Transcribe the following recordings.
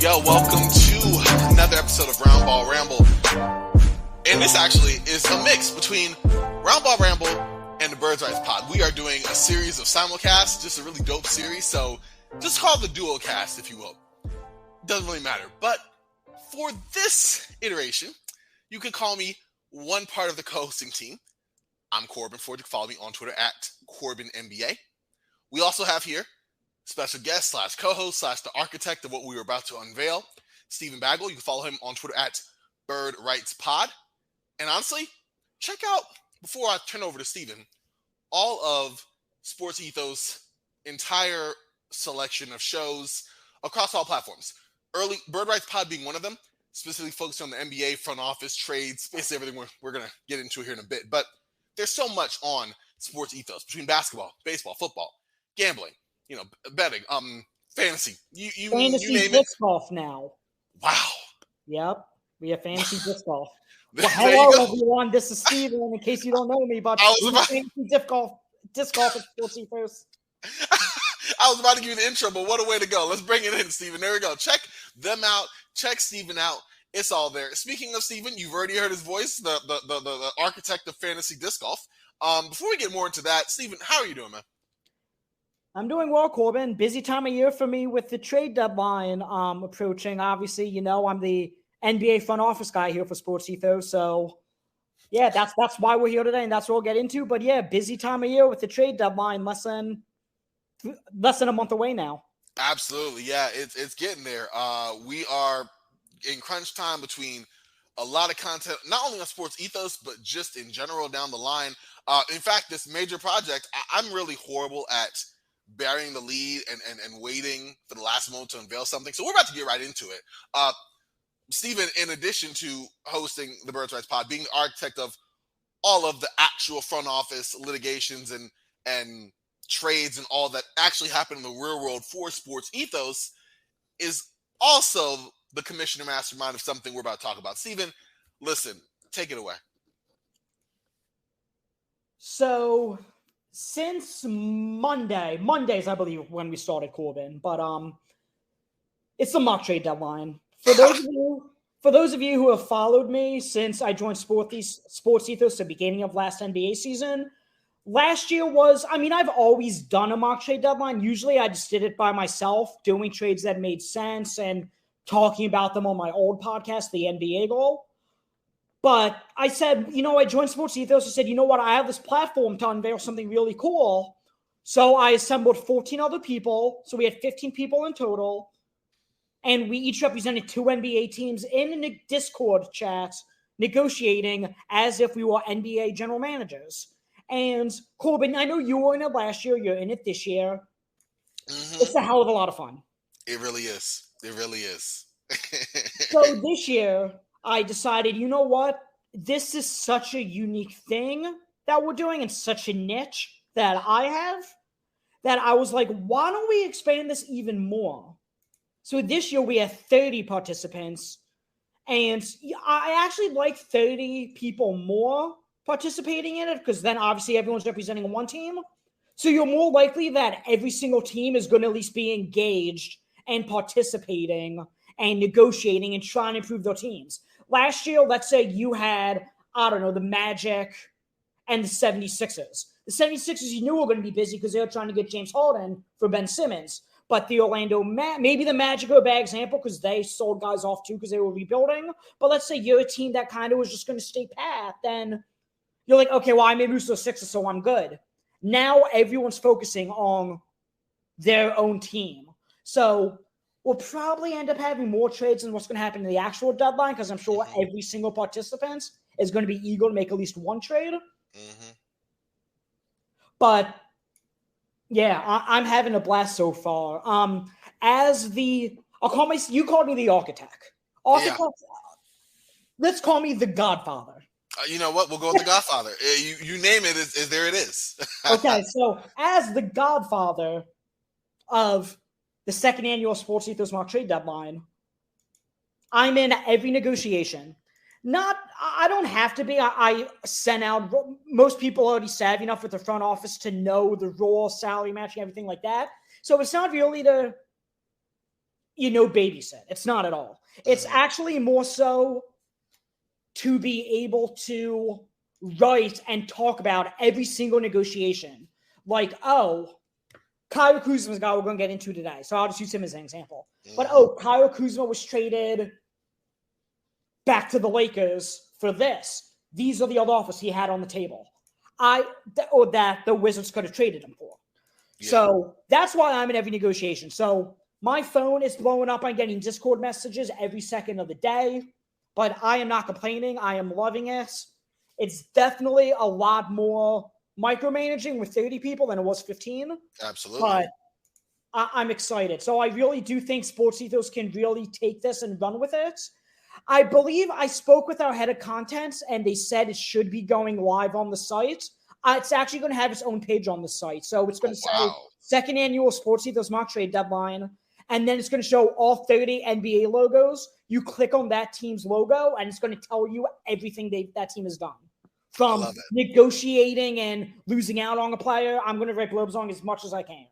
Yo, welcome to another episode of Roundball, Ramble. And this actually is a mix between Roundball, Ramble and the Birds Rights Pod. We are doing a series of simulcasts, just a really dope series, so just call it the duo cast, if you will. Doesn't really matter. But for this iteration, you can call me one part of the co-hosting team. I'm Corbin Ford. You can follow me on Twitter at CorbinNBA. We also have here special guest / co-host / the architect of what we were about to unveil, Steven Bagell. You can follow him on Twitter at Bird Rights Pod. And honestly, check out, before I turn over to Steven, all of SportsEthos' entire selection of shows across all platforms. Early Bird Rights Pod being one of them, specifically focused on the NBA, front office, trades, basically everything we're going to get into here in a bit. But there's so much on SportsEthos between basketball, baseball, football, gambling, betting, fantasy. You fantasy name disc golf now. Wow. Yep. We have fantasy disc golf. There Well, hello, you go. everyone. This is Steven, in case you don't know me, but fantasy disc golf at SportsEthos. I was about to give you the intro, but what a way to go. Let's bring it in, Steven. There we go. Check them out. Check Steven out. It's all there. Speaking of Steven, you've already heard his voice, the architect of fantasy disc golf. Before we get more into that, Steven, how are you doing, man? I'm doing well, Corbin. Busy time of year for me with the trade deadline approaching. Obviously, I'm the NBA front office guy here for SportsEthos. So, yeah, that's why we're here today, and that's what we'll get into. But, yeah, busy time of year with the trade deadline, less than a month away now. Absolutely, yeah, it's getting there. We are in crunch time between a lot of content, not only on SportsEthos, but just in general down the line. In fact, this major project, I'm really horrible at burying the lead and waiting for the last moment to unveil something. So we're about to get right into it. Steven, in addition to hosting the Birds Rights Pod, being the architect of all of the actual front office litigations and trades and all that actually happen in the real world for SportsEthos, is also the commissioner mastermind of something we're about to talk about. Steven, listen, take it away. So since Mondays, I believe, when we started, Corbin, but it's the mock trade deadline. For those of you who have followed me since I joined SportsEthos at the beginning of last NBA season, last year I've always done a mock trade deadline. Usually I just did it by myself, doing trades that made sense and talking about them on my old podcast, the NBA Goal. But I said, I joined SportsEthos. I said, I have this platform to unveil something really cool. So I assembled 14 other people. So we had 15 people in total. And we each represented 2 NBA teams in a Discord chat, negotiating as if we were NBA general managers. And Corbin, I know you were in it last year. You're in it this year. Mm-hmm. It's a hell of a lot of fun. It really is. It really is. So this year, I decided, you know what? This is such a unique thing that we're doing and such a niche that I have that I was like, why don't we expand this even more? So this year we have 30 participants, and I actually like 30 people more participating in it because then obviously everyone's representing one team. So you're more likely that every single team is going to at least be engaged and participating and negotiating and trying to improve their teams. Last year, let's say you had, the Magic and the 76ers. The 76ers, you knew were going to be busy because they were trying to get James Harden for Ben Simmons. But the maybe the Magic are a bad example because they sold guys off too because they were rebuilding. But let's say you're a team that kind of was just going to stay pat, then you're like, okay, well, I made moves to the Sixers, so I'm good. Now everyone's focusing on their own team. So we'll probably end up having more trades than what's going to happen in the actual deadline because I'm sure every single participant is going to be eager to make at least one trade. Mm-hmm. But yeah, I'm having a blast so far. You called me the architect. Yeah. Let's call me the Godfather. You know what? We'll go with the Godfather. You name it, there it is. Okay, so as the Godfather of the second annual SportsEthos mock trade deadline, I'm in every negotiation. I don't have to be. I sent out, most people already savvy enough with the front office to know the raw salary matching, everything like that. So it's not really to, babysit. It's not at all. It's actually more so to be able to write and talk about every single negotiation. Like, Kyle Kuzma's a guy we're going to get into today. So I'll just use him as an example. But, Kyle Kuzma was traded back to the Lakers for this. These are the other offers he had on the table. That the Wizards could have traded him for. Yeah. So that's why I'm in every negotiation. So my phone is blowing up. I'm getting Discord messages every second of the day. But I am not complaining. I am loving it. It's definitely a lot more micromanaging with 30 people than it was 15. Absolutely. But I'm excited. So I really do think SportsEthos can really take this and run with it. I believe I spoke with our head of content, and they said it should be going live on the site. It's actually going to have its own page on the site. So it's going to say second annual SportsEthos mock trade deadline. And then it's going to show all 30 NBA logos. You click on that team's logo, and it's going to tell you everything that team has done. From negotiating and losing out on a player, I'm going to write blurbs on as much as I can.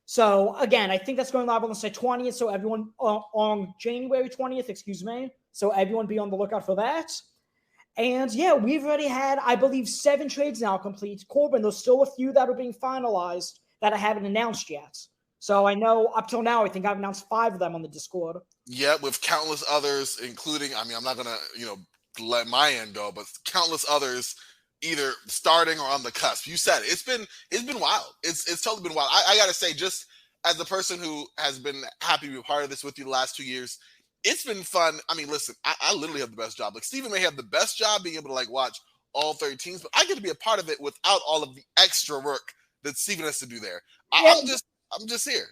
So, again, I think that's going live on the site 20th. So everyone on January 20th, excuse me. So everyone be on the lookout for that. And, yeah, we've already had, I believe, 7 trades now complete. Corbin, there's still a few that are being finalized that I haven't announced yet. So I know up till now, I think I've announced 5 of them on the Discord. Yeah, with countless others, including, I'm not going to, let my end go, but countless others either starting or on the cusp. You said it. It's been wild. It's totally been wild. I got to say, just as the person who has been happy to be a part of this with you the last 2 years, it's been fun. Listen, I literally have the best job. Like, Steven may have the best job being able to watch all 30 teams, but I get to be a part of it without all of the extra work that Steven has to do there. Yeah. I'm just here.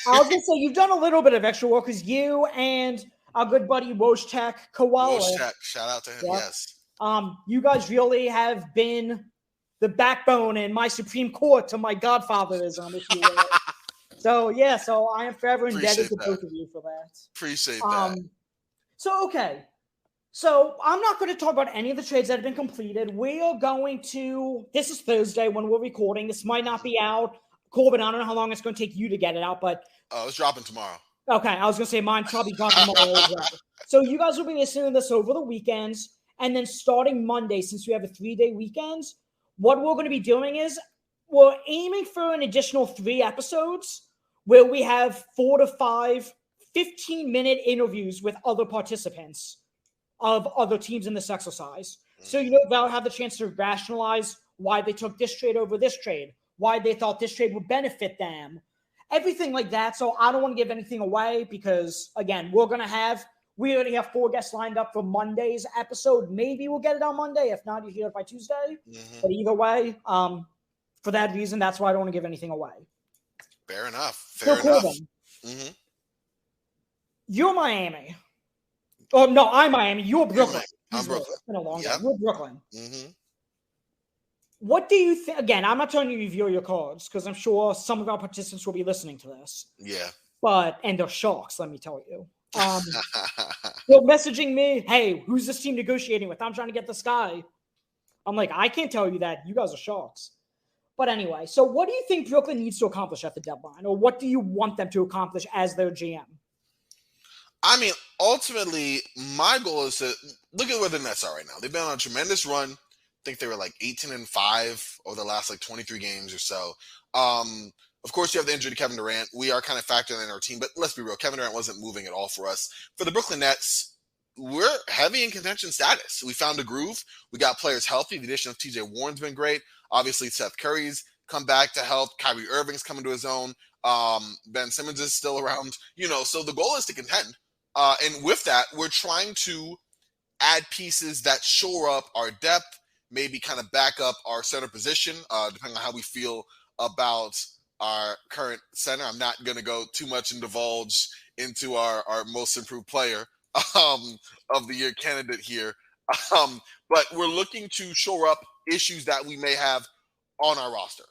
I was going to say, you've done a little bit of extra work because you and our good buddy Wojtek Kowala. Wojtek, shout out to him, yes. You guys really have been the backbone and my Supreme Court to my godfatherism, if you will. So I am forever indebted to both of you for that. Appreciate that. Okay. So I'm not going to talk about any of the trades that have been completed. We are going to, this is Thursday when we're recording. This might not be out. Corbin, I don't know how long it's going to take you to get it out, but... it's dropping tomorrow. Okay, I was going to say mine probably dropping tomorrow as well. So you guys will be listening to this over the weekends, and then starting Monday, since we have a 3-day weekend, what we're going to be doing is we're aiming for an additional 3 episodes where we have 4 to 5 15-minute interviews with other participants of other teams in this exercise. So, they'll have the chance to rationalize why they took this trade over this trade, why they thought this trade would benefit them, everything like that. So I don't want to give anything away because, again, we already have 4 guests lined up for Monday's episode. Maybe we'll get it on Monday. If not, you hear it by Tuesday. Mm-hmm. But either way, for that reason, that's why I don't want to give anything away. Fair enough. Mm-hmm. You're Miami. Oh, no, I'm Miami. You're Brooklyn. I'm Brooklyn. It's been a long time. You're Brooklyn. Mm-hmm. What do you think? Again, I'm not telling you to reveal your cards because I'm sure some of our participants will be listening to this. Yeah. And they're sharks, let me tell you. They're messaging me, hey, who's this team negotiating with? I'm trying to get this guy. I'm like, I can't tell you that. You guys are sharks. But anyway, so what do you think Brooklyn needs to accomplish at the deadline? Or what do you want them to accomplish as their GM? Ultimately, my goal is to look at where the Nets are right now. They've been on a tremendous run. I think they were 18-5 over the last 23 games or so. Of course, you have the injury to Kevin Durant. We are kind of factoring in our team, but let's be real. Kevin Durant wasn't moving at all for us. For the Brooklyn Nets, we're heavy in contention status. We found a groove. We got players healthy. The addition of TJ Warren's been great. Obviously, Seth Curry's come back to health. Kyrie Irving's coming to his own. Ben Simmons is still around. So the goal is to contend. And with that, we're trying to add pieces that shore up our depth, maybe kind of back up our center position, depending on how we feel about our current center. I'm not going to go too much and divulge into our most improved player of the year candidate here. But we're looking to shore up issues that we may have on our roster.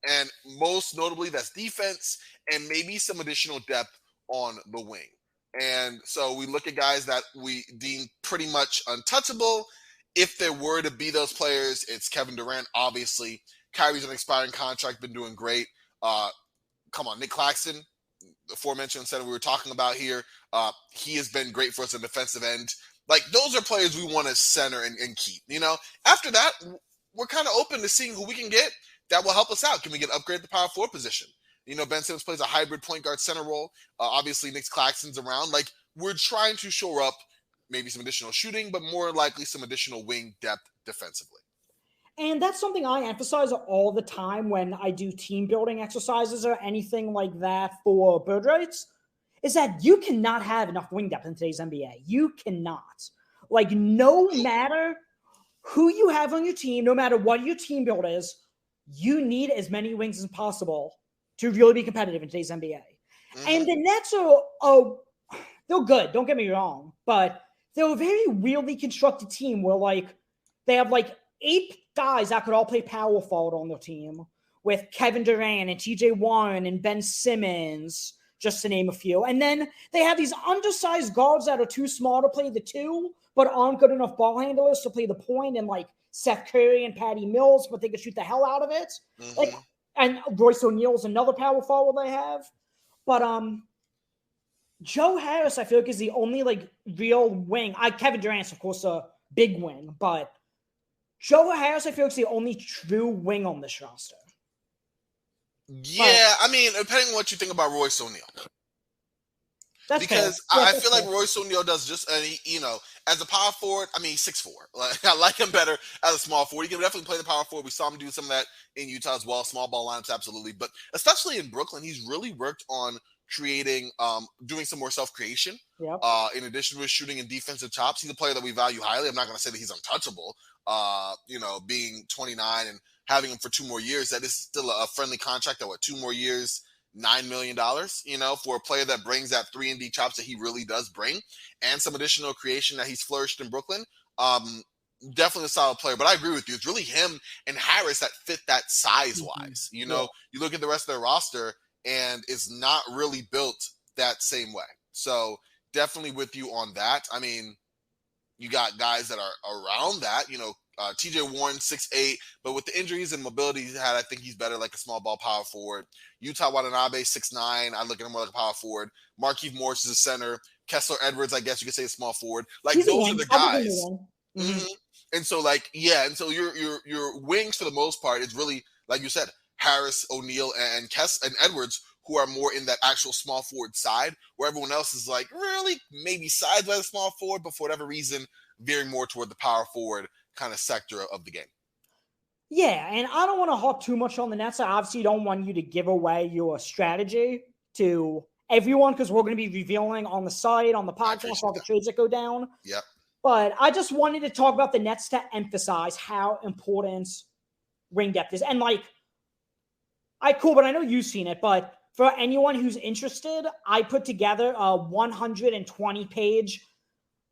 And most notably, that's defense and maybe some additional depth on the wing. And so we look at guys that we deem pretty much untouchable. If there were to be those players, it's Kevin Durant, obviously. Kyrie's an expiring contract, been doing great. Come on, Nick Claxton, the aforementioned center we were talking about here. He has been great for us in defensive end. Like, those are players we want to center and keep. After that, we're kind of open to seeing who we can get that will help us out. Can we get upgraded the power forward position? Ben Simmons plays a hybrid point guard center role. Obviously, Nick Claxton's around. Like, we're trying to shore up maybe some additional shooting, but more likely some additional wing depth defensively. And that's something I emphasize all the time when I do team building exercises or anything like that for bird rights, is that you cannot have enough wing depth in today's NBA. You cannot. Like, no matter who you have on your team, no matter what your team build is, you need as many wings as possible to really be competitive in today's NBA. Mm-hmm. And the Nets are they're good, don't get me wrong, but they're a very weirdly constructed team where, they have, 8 guys that could all play power forward on their team, with Kevin Durant and TJ Warren and Ben Simmons, just to name a few. And then they have these undersized guards that are too small to play the 2, but aren't good enough ball handlers to play the point, and Seth Curry and Patty Mills, but they can shoot the hell out of it. Mm-hmm. And Royce O'Neal's another power forward they have. But Joe Harris, I feel like, is the only real wing. Kevin Durant's, of course, a big wing, but Joe Harris, I feel like, is the only true wing on this roster. Yeah, depending on what you think about Royce O'Neal. Because I feel like Royce O'Neal does just, as a power forward, he's 6'4". I like him better as a small forward. He can definitely play the power forward. We saw him do some of that in Utah as well. Small ball lineups, absolutely. But especially in Brooklyn, he's really worked on creating, doing some more self-creation. Yep. In addition to his shooting and defensive chops, he's a player that we value highly. I'm not going to say that he's untouchable. Being 29 and having him for 2 more years, that is still a friendly contract. 2 more years, $9 million, for a player that brings that 3-and-D chops that he really does bring, and some additional creation that he's flourished in Brooklyn. Definitely a solid player, but I agree with you. It's really him and Harris that fit that size-wise. You look at the rest of their roster, and it's not really built that same way. So definitely with you on that. You got guys that are around that, TJ Warren, 6'8", but with the injuries and mobility he's had, I think he's better like a small ball power forward. Utah Watanabe, 6'9". I look at him more like a power forward. Markieff Morris is a center. Kessler Edwards, I guess you could say, a small forward. Those are the guys. Mm-hmm. And so, and so your wings for the most part is really, like you said, Harris, O'Neal, and Edwards, who are more in that actual small forward side, where everyone else is really maybe sides by the small forward, but for whatever reason, veering more toward the power forward kind of sector of the game. Yeah, and I don't want to hop too much on the Nets. I obviously don't want you to give away your strategy to everyone, because we're going to be revealing on the site, on the podcast, all the trades that go down. Yep. But I just wanted to talk about the Nets to emphasize how important wing depth is. And but I know you've seen it, but for anyone who's interested, I put together a 120-page,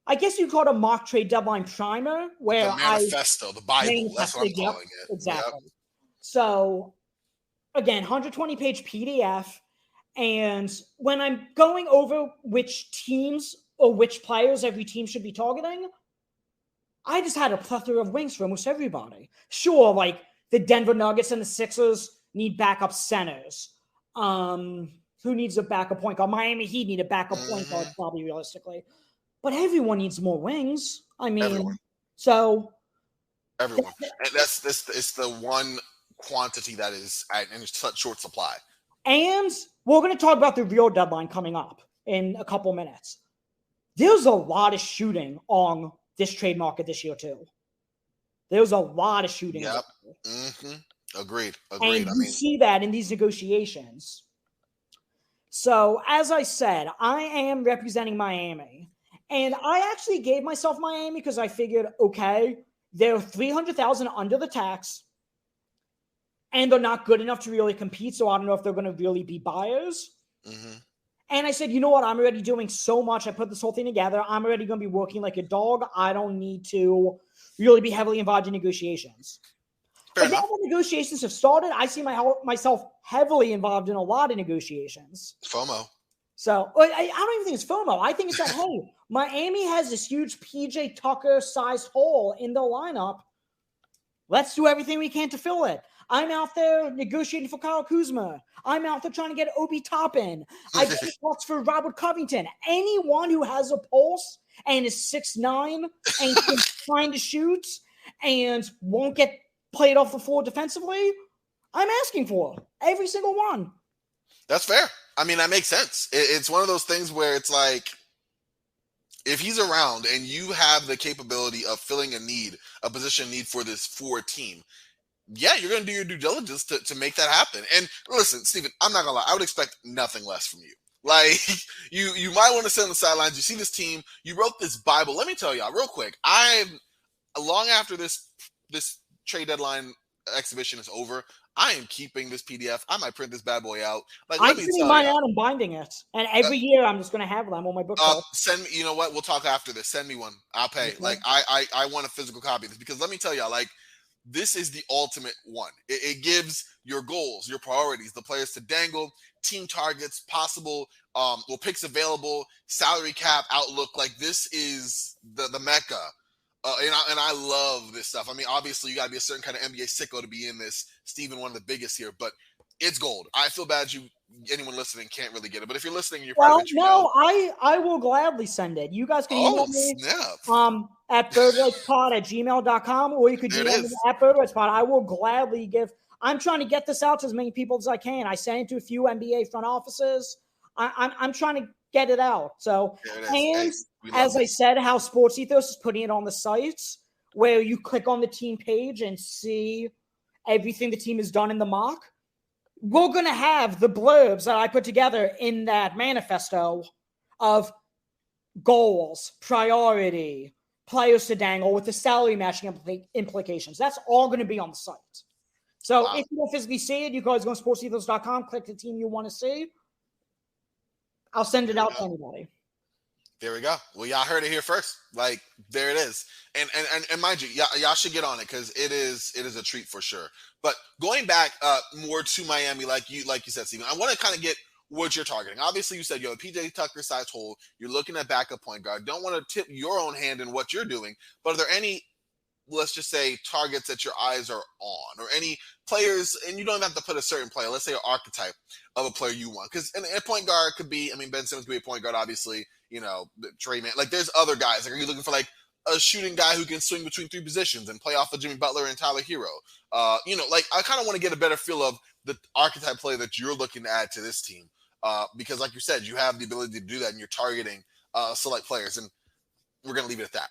I guess you call it a mock trade deadline primer, where the manifesto, the Bible, that's what I'm calling it. Exactly. Yep. So, again, 120-page PDF, and when I'm going over which teams or which players every team should be targeting, I just had a plethora of wings for almost everybody. Sure, the Denver Nuggets and the Sixers need backup centers. Who needs a backup point guard? Miami Heat need a backup point guard, probably, realistically. But everyone needs more wings. Everyone. So everyone. And it's the one quantity that is in such short supply. And we're going to talk about the real deadline coming up in a couple minutes. There's a lot of shooting on this trade market this year, too. There's a lot of shooting. Yep. Agreed. And you see that in these negotiations. So, as I said, I am representing Miami. And I actually gave myself Miami because I figured, okay, they're $300,000 under the tax. And they're not good enough to really compete. So I don't know if they're going to really be buyers. And I said, you know what? I'm already doing so much. I put this whole thing together. I'm already going to be working like a dog. I don't need to really be heavily involved in negotiations. But now that negotiations have started, I see myself heavily involved in a lot of negotiations. FOMO. So I don't even think it's FOMO. I think it's that, hey, Miami has this huge PJ Tucker-sized hole in their lineup. Let's do everything we can to fill it. I'm out there negotiating for Kyle Kuzma. I'm out there trying to get Obi Toppin. I get talks for Robert Covington. Anyone who has a pulse and is 6'9" and trying to shoot and won't get played off the floor defensively, I'm asking for every single one. That's fair. I mean, that makes sense. It's one of those things where it's like, if he's around and you have the capability of filling a position need for a team, yeah, you're going to do your due diligence to make that happen. And listen, Steven, I'm not going to lie. I would expect nothing less from you. Like, you might want to sit on the sidelines. You see this team. You wrote this Bible. Let me tell y'all real quick. Long after this trade deadline exhibition is over, I am keeping this PDF. I might print this bad boy out. Like, I'm printing mine out and binding it. And every year I'm just going to have them on my bookshelf. Send me, you know what? We'll talk after this. Send me one. I'll pay. Okay. Like, I want a physical copy of this because let me tell y'all, like, this is the ultimate one. It gives your goals, your priorities, the players to dangle, team targets, possible picks available, salary cap outlook. Like, this is the mecca. And I love this stuff. I mean, obviously, you got to be a certain kind of NBA sicko to be in this. Steven, one of the biggest here, but it's gold. I feel bad anyone listening can't really get it. But if you're listening, you're part of it. I will gladly send it. You guys can email me at birdlightspod@gmail.com, or you could email me at birdlightspod. I will gladly I'm trying to get this out to as many people as I can. I sent it to a few NBA front offices. I'm trying to get it out. So, and as I said, how SportsEthos is putting it on the sites where you click on the team page and see everything the team has done in the mock. We're going to have the blurbs that I put together in that manifesto of goals, priority, players to dangle with the salary matching implications. That's all going to be on the site. So if you don't physically see it, you guys go to sportsethos.com, click the team you want to see. I'll send it out to anybody. There we go. Well, y'all heard it here first. Like, there it is. And mind you, y'all should get on it because it is a treat for sure. But going back more to Miami, like you said, Steven, I want to kind of get what you're targeting. Obviously, you said you have a PJ Tucker size hole. You're looking at backup point guard. Don't want to tip your own hand in what you're doing. But are there any, let's just say, targets that your eyes are on, or any players, and you don't even have to put a certain player, let's say an archetype of a player you want? Because a point guard could be, I mean, Ben Simmons could be a point guard, obviously, Trey Man. Like, there's other guys. Like, are you looking for, like, a shooting guy who can swing between three positions and play off of Jimmy Butler and Tyler Hero? I kind of want to get a better feel of the archetype player that you're looking to add to this team. Because, like you said, you have the ability to do that, and you're targeting select players. And we're going to leave it at that.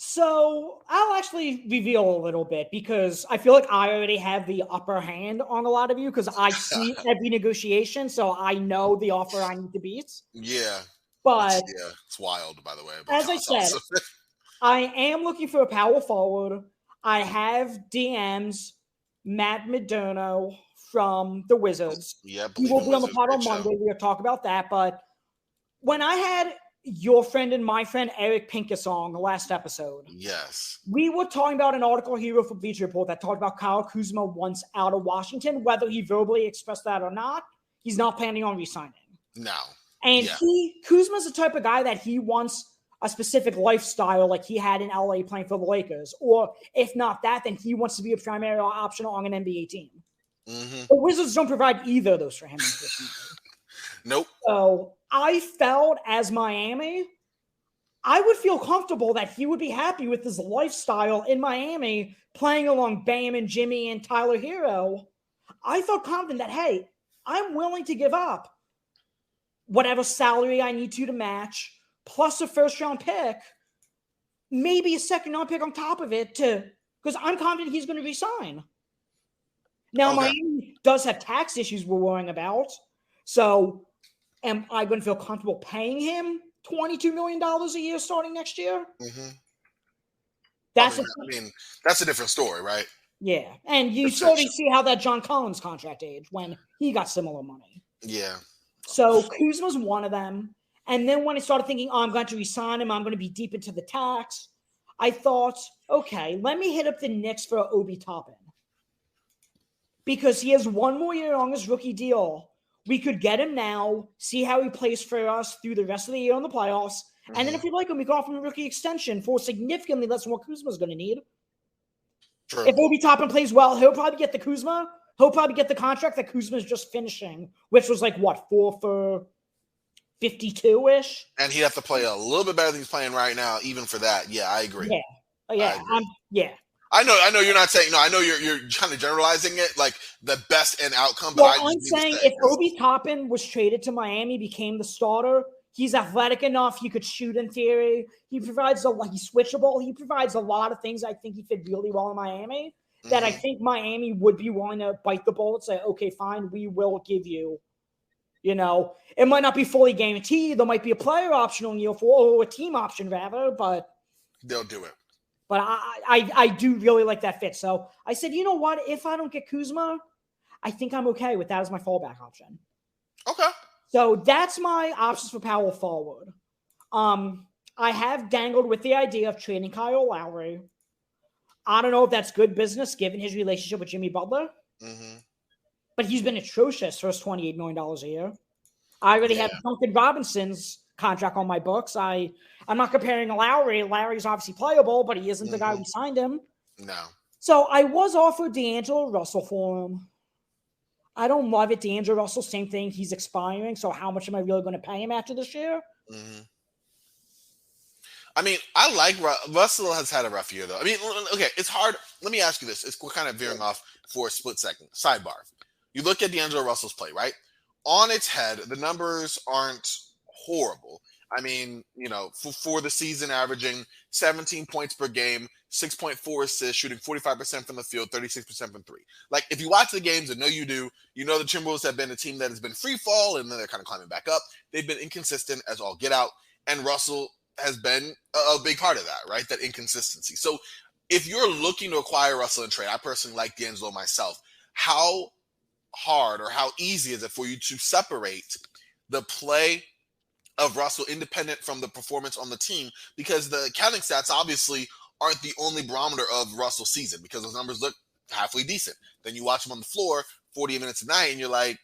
So I'll actually reveal a little bit because I feel like I already have the upper hand on a lot of you because I see every negotiation, so I know the offer I need to beat. Yeah. But it's wild, by the way. As I said, I am looking for a power forward. I have DMs Matt Moderno from the Wizards. Yeah, he will be on the pod on Monday. We'll talk about that. But when I had your friend and my friend Eric Pincus on the last episode. Yes. We were talking about an article he wrote for Bleacher Report that talked about Kyle Kuzma once out of Washington, whether he verbally expressed that or not. He's not planning on resigning. No. And Kuzma's the type of guy that he wants a specific lifestyle like he had in LA playing for the Lakers. Or if not that, then he wants to be a primary option on an NBA team. Mm-hmm. The Wizards don't provide either of those for him. Nope. So I felt as Miami, I would feel comfortable that he would be happy with his lifestyle in Miami, playing along Bam and Jimmy and Tyler Hero. I felt confident that, hey, I'm willing to give up whatever salary I need to match, plus a first-round pick, maybe a second-round pick on top of it, because I'm confident he's going to resign. Now, Miami does have tax issues we're worrying about, so am I going to feel comfortable paying him $22 million a year starting next year? Mm-hmm. That's that's a different story, right? Yeah, and you sort of see how that John Collins contract aged when he got similar money. Yeah. So Kuzma's one of them. And then when I started thinking, oh, I'm going to resign him, I'm going to be deep into the tax, I thought, okay, let me hit up the Knicks for Obi Toppin. Because he has one more year on his rookie deal. We could get him now, see how he plays for us through the rest of the year in the playoffs. Mm-hmm. And then if we like him, we can offer him a rookie extension for significantly less than what Kuzma's going to need. True. If Obi Toppin plays well, he'll probably get the Kuzma. He'll probably get the contract that Kuzma's just finishing, which was like, what, 4 for 52-ish? And he'd have to play a little bit better than he's playing right now, even for that. Yeah, I agree. Yeah. I know you're not saying, I know you're kind of generalizing it, like the best end outcome. But I'm saying if Obi Toppin was traded to Miami, became the starter, he's athletic enough. He could shoot in theory. He's switchable. He provides a lot of things I think he fit really well in Miami that I think Miami would be willing to bite the bullet and say, okay, fine, we will give you. It might not be fully guaranteed. There might be a player option on year 4 or a team option rather, but they'll do it. But I do really like that fit. So I said, you know what? If I don't get Kuzma, I think I'm okay with that as my fallback option. Okay. So that's my options for power forward. I have dangled with the idea of trading Kyle Lowry. I don't know if that's good business given his relationship with Jimmy Butler. Mm-hmm. But he's been atrocious for his $28 million a year. I already have Duncan Robinson's contract on my books. I'm not comparing to Lowry. Lowry's obviously playable, but he isn't the guy who signed him. No. So I was offered D'Angelo Russell for him. I don't love it. D'Angelo Russell, same thing. He's expiring. So how much am I really going to pay him after this year? Mm-hmm. I mean, I like Russell has had a rough year, though. I mean, okay, it's hard. Let me ask you this. We're kind of veering off for a split second. Sidebar. You look at D'Angelo Russell's play, right? On its head, the numbers aren't horrible. I mean, for the season, averaging 17 points per game, 6.4 assists, shooting 45% from the field, 36% from 3. Like, if you watch the games, and know you do, the Timberwolves have been a team that has been free fall, and then they're kind of climbing back up. They've been inconsistent as all get out, and Russell has been a big part of that, right? That inconsistency. So if you're looking to acquire Russell and trade, I personally like D'Angelo myself. How hard or how easy is it for you to separate the play of Russell independent from the performance on the team? Because the counting stats obviously aren't the only barometer of Russell's season, because those numbers look halfway decent. Then you watch him on the floor 40 minutes a night and you're like,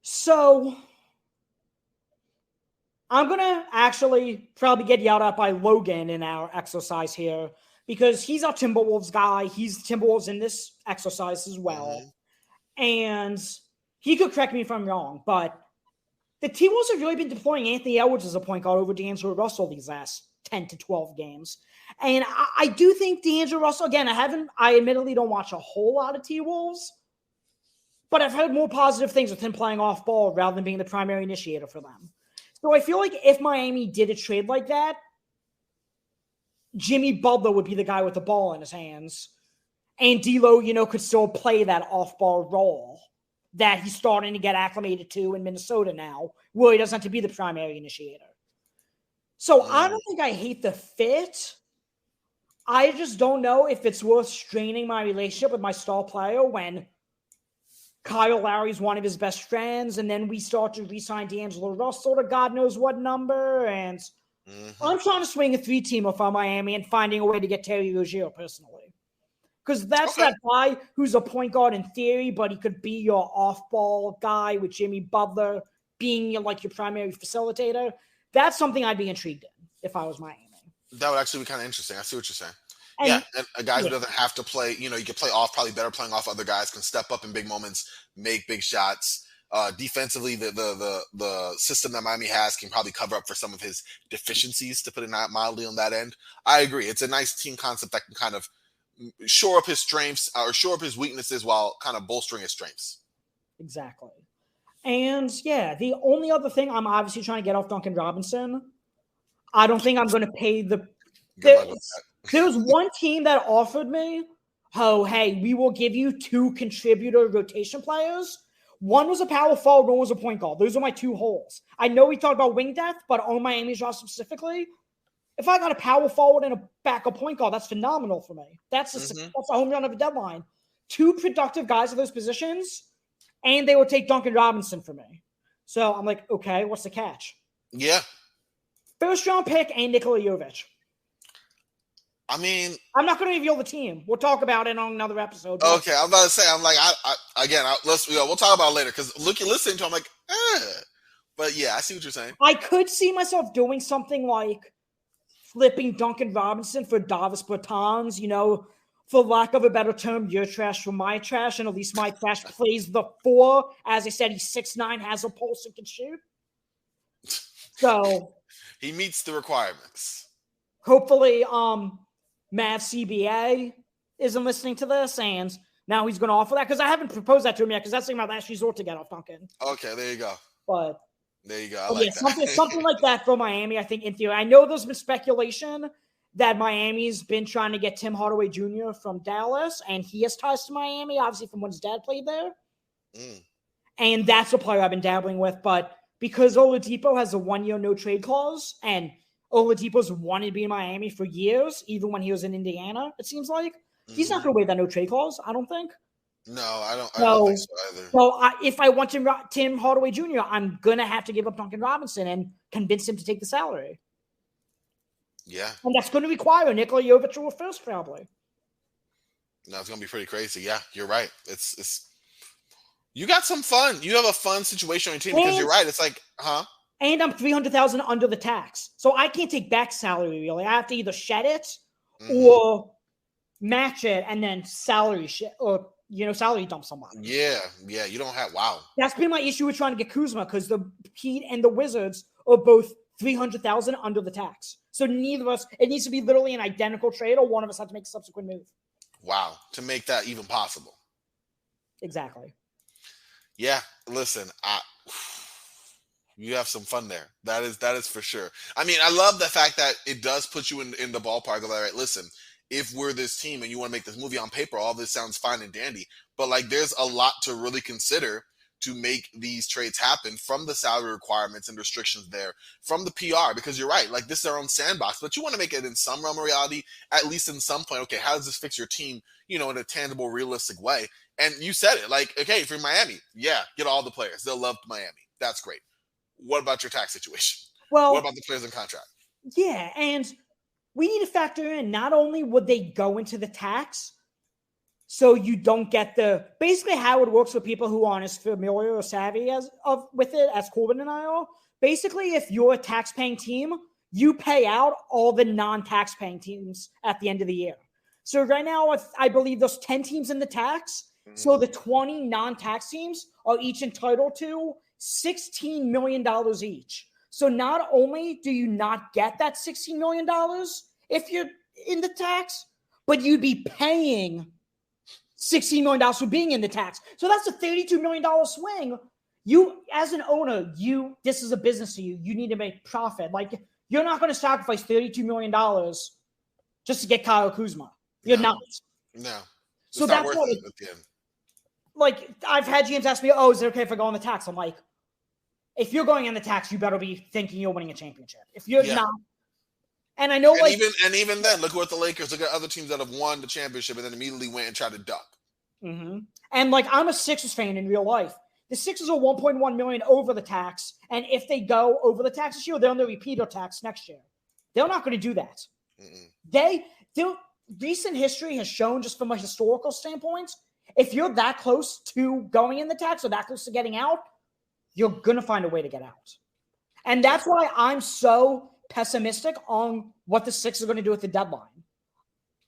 So I'm going to actually probably get yelled at by Logan in our exercise here, because he's a Timberwolves guy. He's Timberwolves in this exercise as well. Mm-hmm. And he could correct me if I'm wrong, but the T-Wolves have really been deploying Anthony Edwards as a point guard over D'Angelo Russell these last 10 to 12 games. And I do think D'Angelo Russell, again, I admittedly don't watch a whole lot of T-Wolves, but I've heard more positive things with him playing off ball rather than being the primary initiator for them. So I feel like if Miami did a trade like that, Jimmy Butler would be the guy with the ball in his hands. And D'Lo, could still play that off-ball role that he's starting to get acclimated to in Minnesota now, where he doesn't have to be the primary initiator. So I don't think I hate the fit. I just don't know if it's worth straining my relationship with my star player when Kyle Lowry's one of his best friends, and then we start to re-sign D'Angelo Russell to God knows what number, and I'm trying to swing a 3-teamer for Miami and finding a way to get Terry Rozier personally. Because that's that guy who's a point guard in theory, but he could be your off-ball guy with Jimmy Butler being your primary facilitator. That's something I'd be intrigued in if I was Miami. That would actually be kind of interesting. I see what you're saying. And a guy who doesn't have to play, you can play off, probably better playing off other guys, can step up in big moments, make big shots. Defensively, the system that Miami has can probably cover up for some of his deficiencies, to put it mildly on that end. I agree. It's a nice team concept that can kind of shore up his strengths or shore up his weaknesses while kind of bolstering his strengths. Exactly. And yeah, the only other thing I'm obviously trying to get off Duncan Robinson, I don't think I'm going to pay the. There was one team that offered me, oh, hey, we will give you 2 contributor rotation players. One was a power forward, one was a point guard. Those are my 2 holes. I know we talked about wing depth, but on Miami's roster specifically, if I got a power forward and a backup point guard, that's phenomenal for me. That's a home run of a deadline. 2 productive guys at those positions, and they will take Duncan Robinson for me. So I'm like, okay, what's the catch? Yeah. First round pick and Nikola Jovic. I mean, I'm not going to reveal the team. We'll talk about it on another episode. Okay, I'm about to say, I'm like, we'll talk about it later because listening to, I'm like, but yeah, I see what you're saying. I could see myself doing something like flipping Duncan Robinson for Davis Bertans, for lack of a better term, your trash for my trash, and at least my trash plays the 4. As I said, he's 6'9", has a pulse and can shoot. So he meets the requirements. Hopefully, Mav CBA isn't listening to this, and now he's going to offer that because I haven't proposed that to him yet because that's like my last resort to get off Duncan. Okay, there you go. But there you go. I like that. something like that for Miami. I think in theory, I know there's been speculation that Miami's been trying to get Tim Hardaway Jr. from Dallas, and he has ties to Miami, obviously from when his dad played there. And that's a player I've been dabbling with, but because Oladipo has a 1-year no trade clause, and Oladipo's wanted to be in Miami for years, even when he was in Indiana, it seems like. He's not going to waive that no trade clause, I don't think. No, I don't think so either. So if I want Tim Hardaway Jr., I'm going to have to give up Duncan Robinson and convince him to take the salary. Yeah. And that's going to require Nikola Jovic or first, probably. No, it's going to be pretty crazy. Yeah, you're right. It's you got some fun. You have a fun situation on your team because you're right. It's like, And I'm $300,000 under the tax. So I can't take back salary, really. I have to either shed it or match it and then salary dump someone. Yeah. You don't have, wow. That's been my issue with trying to get Kuzma because the Heat and the Wizards are both $300,000 under the tax. So neither of us, it needs to be literally an identical trade or one of us has to make a subsequent move. Wow. To make that even possible. Exactly. Yeah. Listen, you have some fun there. That is for sure. I mean, I love the fact that it does put you in the ballpark of, all right, listen, if we're this team and you want to make this movie on paper, all this sounds fine and dandy. But like, there's a lot to really consider to make these trades happen, from the salary requirements and restrictions there, from the PR, because you're right, like, this is their own sandbox, but you want to make it in some realm of reality, at least in some point. Okay, how does this fix your team, in a tangible, realistic way? And you said it, like, okay, if you're Miami, yeah, get all the players. They'll love Miami. That's great. What about your tax situation? Well, what about the players in contract? Yeah, and we need to factor in, not only would they go into the tax, so you don't get basically how it works for people who aren't as familiar or savvy with it as Corbin and I are. Basically, if you're a tax-paying team, you pay out all the non-tax-paying teams at the end of the year. So right now, I believe there's 10 teams in the tax. So the 20 non-tax teams are each entitled to $16 million each. So not only do you not get that $16 million if you're in the tax, but you'd be paying $16 million for being in the tax. So that's a $32 million swing. You, as an owner, this is a business to you. You need to make profit. Like, you're not going to sacrifice $32 million just to get Kyle Kuzma. You're not. No. So that's what it at the end. Like, I've had GMs ask me, oh, is it okay if I go on the tax? I'm like, if you're going on the tax, you better be thinking you're winning a championship. If you're not, and I know, even then, look at the Lakers. Look at other teams that have won the championship and then immediately went and tried to duck. Mm-hmm. And like, I'm a Sixers fan in real life. The Sixers are $1.1 million over the tax, and if they go over the tax this year, they'll repeat their tax next year. They're not going to do that. Their recent history has shown, just from a historical standpoint, if you're that close to going in the tax or that close to getting out, you're going to find a way to get out. And that's why I'm so pessimistic on what the Sixers are going to do at the deadline,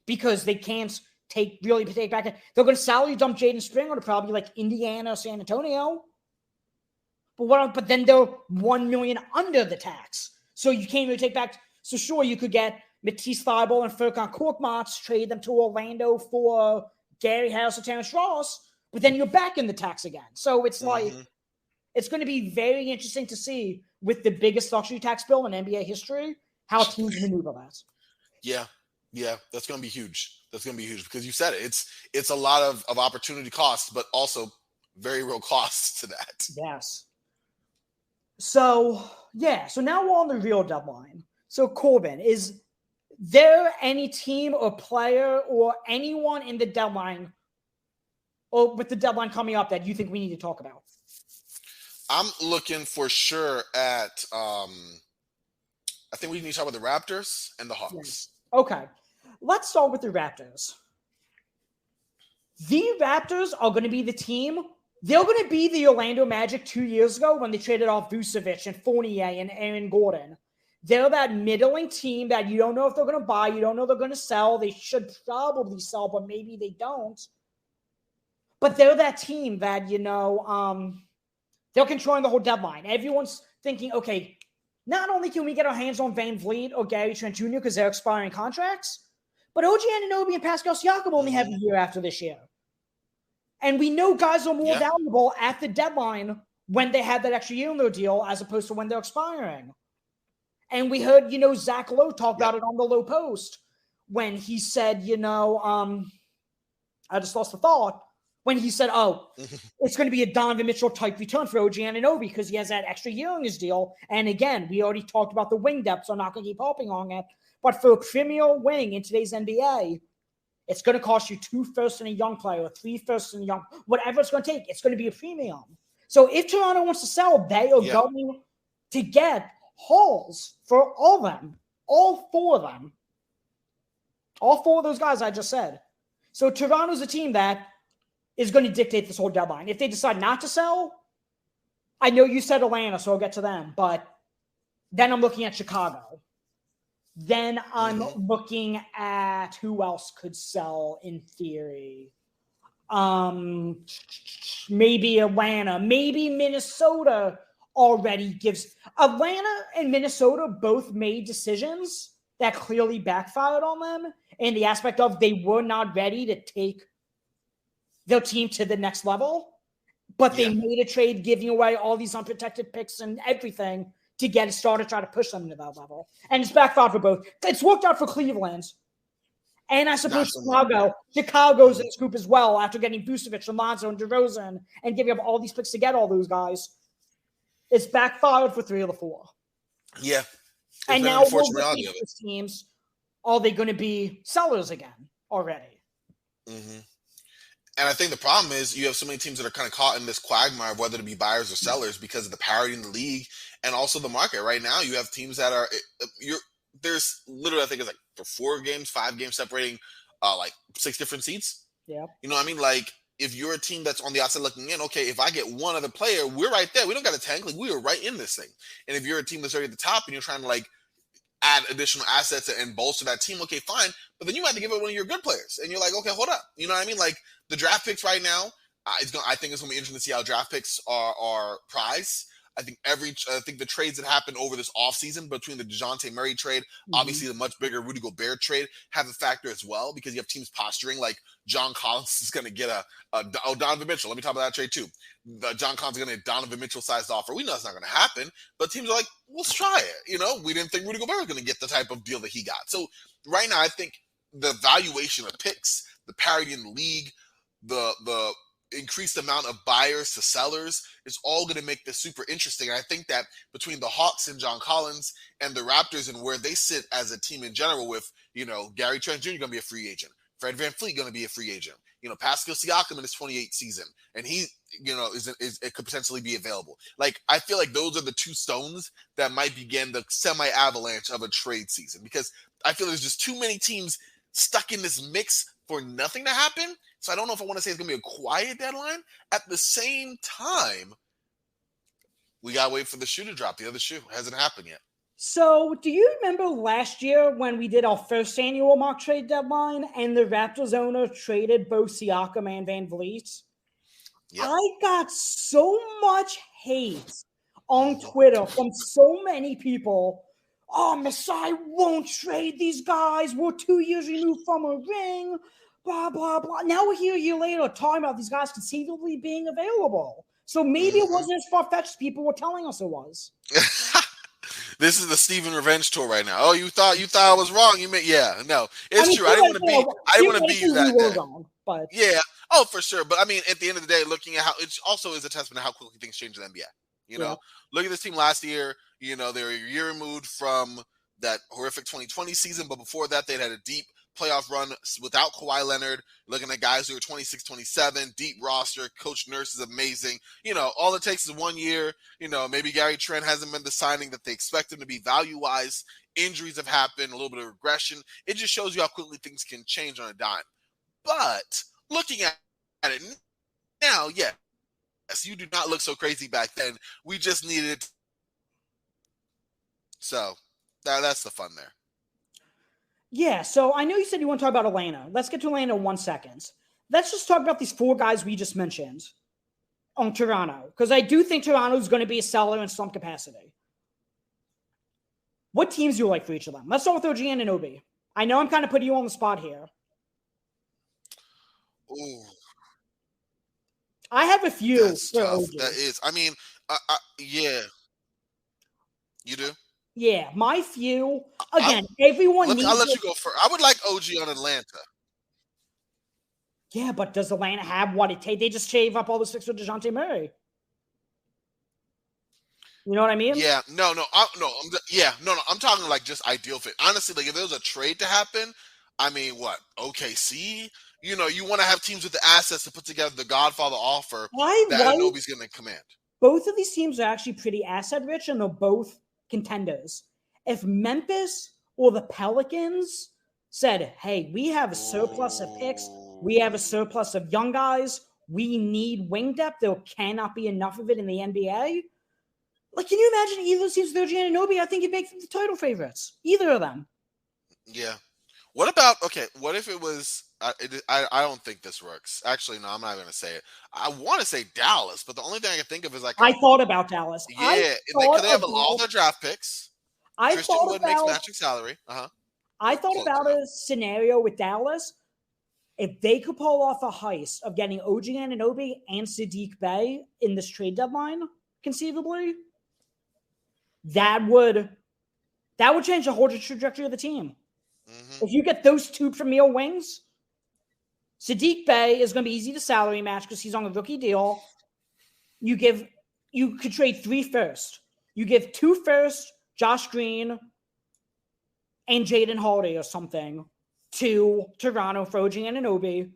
because they can't take back. They're going to salary dump Jaden Springer to probably like Indiana or San Antonio. But then they're $1 million under the tax. So you can't really take back. So sure, you could get Matisse Thybulle and Furkan Korkmaz, trade them to Orlando for Gary Harris or Terrence Ross, but then you're back in the tax again. So it's like, it's going to be very interesting to see with the biggest luxury tax bill in NBA history, how teams maneuver that. Yeah, that's going to be huge. That's going to be huge because you said it. It's a lot of opportunity costs, but also very real costs to that. Yes. So now we're on the real deadline. So Corbin, is there any team or player or anyone in the deadline or with the deadline coming up that you think we need to talk about? I'm looking for sure at I think we need to talk about the Raptors and the Hawks. Yes. Okay. Let's start with the Raptors. The Raptors are going to be the team. They're going to be the Orlando Magic 2 years ago when they traded off Vucevic and Fournier and Aaron Gordon. They're that middling team that you don't know if they're going to buy. You don't know if they're going to sell. They should probably sell, but maybe they don't. But they're that team that, they're controlling the whole deadline. Everyone's thinking, okay, not only can we get our hands on Van Vliet or Gary Trent Jr. because they're expiring contracts, but OG Anunoby and Pascal Siakam only have a year after this year. And we know guys are more valuable at the deadline when they have that extra year in their deal as opposed to when they're expiring. And we heard, Zach Lowe talk about it on the Low Post when he said, I just lost the thought. When he said, it's going to be a Donovan Mitchell type return for OG Anunoby because he has that extra year in his deal. And again, we already talked about the wing depth, so I'm not going to keep harping on it. But for a premier wing in today's NBA, it's going to cost you 2 firsts and a young player, or 3 firsts and a young, whatever it's going to take. It's going to be a premium. So if Toronto wants to sell, they are going to get hauls for all of them, all 4 of them, all 4 of those guys I just said. So Toronto's a team that is going to dictate this whole deadline. If they decide not to sell, I know you said Atlanta, so I'll get to them, but then I'm looking at Chicago. Then I'm looking at who else could sell in theory. Maybe Atlanta, maybe Minnesota already gives. Atlanta and Minnesota both made decisions that clearly backfired on them in the aspect of they were not ready to take their team to the next level, but they made a trade giving away all these unprotected picks and everything to get a start to try to push them to that level. And it's backfired for both. It's worked out for Cleveland. And I suppose Chicago's in this group as well after getting Vucevic, Lonzo, and DeRozan and giving up all these picks to get all those guys. It's backfired for 3 of the 4. Yeah. And now we're looking at these teams. Are they going to be sellers again already? Mm-hmm. And I think the problem is you have so many teams that are kind of caught in this quagmire of whether to be buyers or sellers because of the parity in the league and also the market. Right now, you have teams that are there's literally, I think it's like for 4 games, 5 games separating like 6 different seeds. Yeah. You know what I mean? Like if you're a team that's on the outside looking in, okay, if I get one other player, we're right there. We don't got to tank. Like we are right in this thing. And if you're a team that's already at the top and you're trying to like add additional assets and bolster that team, okay, fine. But then you have to give it one of your good players. And you're like, okay, hold up. You know what I mean? Like the draft picks right now, I think it's going to be interesting to see how draft picks are prized. I think the trades that happened over this offseason between the DeJounte Murray trade, obviously the much bigger Rudy Gobert trade, have a factor as well because you have teams posturing like John Collins is going to get Donovan Mitchell. Let me talk about that trade too. John Collins is going to get Donovan Mitchell-sized offer. We know it's not going to happen, but teams are like, let's try it. We didn't think Rudy Gobert was going to get the type of deal that he got. So right now, I think the valuation of picks, the parity in the league, the increased amount of buyers to sellers is all going to make this super interesting. And I think that between the Hawks and John Collins and the Raptors and where they sit as a team in general with, Gary Trent Jr. going to be a free agent. Fred VanVleet going to be a free agent. Pascal Siakam in his 28th season. And he, it could potentially be available. Like, I feel like those are the 2 stones that might begin the semi-avalanche of a trade season because I feel there's just too many teams stuck in this mix for nothing to happen. So I don't know if I want to say it's going to be a quiet deadline. At the same time, we got to wait for the shoe to drop. The other shoe hasn't happened yet. So do you remember last year when we did our first annual mock trade deadline and the Raptors owner traded both Siakam and Van Vliet? Yep. I got so much hate on Twitter from so many people. oh, Masai won't trade these guys. We're 2 years removed from a ring. Blah, blah, blah. Now we're here a year later talking about these guys conceivably being available. So maybe it wasn't as far-fetched as people were telling us it was. This is the Steven Revenge tour right now. Oh, you thought I was wrong. No, it's true. I didn't want to be you that day. But yeah. Oh, for sure. But I mean, at the end of the day, looking at how it also is a testament to how quickly things change in the NBA. You know, look at this team last year. You know, they were a year removed from that horrific 2020 season, but before that, they'd had a deep playoff run without Kawhi Leonard. Looking at guys who are 26, 27, deep roster. Coach Nurse is amazing. You know, all it takes is 1 year. You know, maybe Gary Trent hasn't been the signing that they expect him to be value-wise. Injuries have happened, a little bit of regression. It just shows you how quickly things can change on a dime. But looking at it now, yes, you do not look so crazy back then. We just needed. So that's the fun there. Yeah, so I know you said you want to talk about Atlanta. Let's get to Atlanta in 1 second. Let's just talk about these 4 guys we just mentioned on Toronto, because I do think Toronto is going to be a seller in some capacity. What teams do you like for each of them? Let's start with OG Anunoby. I know I'm kind of putting you on the spot here. Ooh. I have a few. That's tough. That is. I mean, yeah. You do? Yeah, my few. Again, everyone needs. I'll let you go first. I would like OG on Atlanta. Yeah, but does Atlanta have what it takes? They just shave up all the six with DeJounte Murray. You know what I mean? Yeah, I'm talking like just ideal fit. Honestly, like if there was a trade to happen, I mean, what? OKC? You know, you want to have teams with the assets to put together the Godfather offer that nobody's going to command. Both of these teams are actually pretty asset rich, and they're both contenders. If Memphis or the Pelicans said, hey, we have a surplus of picks, we have a surplus of young guys, we need wing depth, there cannot be enough of it in the NBA. Like, can you imagine either of those teams, Serge Anunoby? I think you'd make them the title favorites. Either of them. Yeah. What if it was, I don't think this works. Actually, no, I'm not going to say it. I want to say Dallas, but the only thing I can think of is like. I thought about Dallas. Yeah, because they have all their draft picks. Christian Wood makes matching salary. I thought about a scenario with Dallas. If they could pull off a heist of getting OG Anunoby and Saddiq Bey in this trade deadline, conceivably, that would change the whole trajectory of the team. Mm-hmm. If you get those 2 premier wings, Saddiq Bey is going to be easy to salary match because he's on a rookie deal. You could trade 3 first. You give 2 first, Josh Green and Jaden Holiday or something to Toronto for OG Anunoby.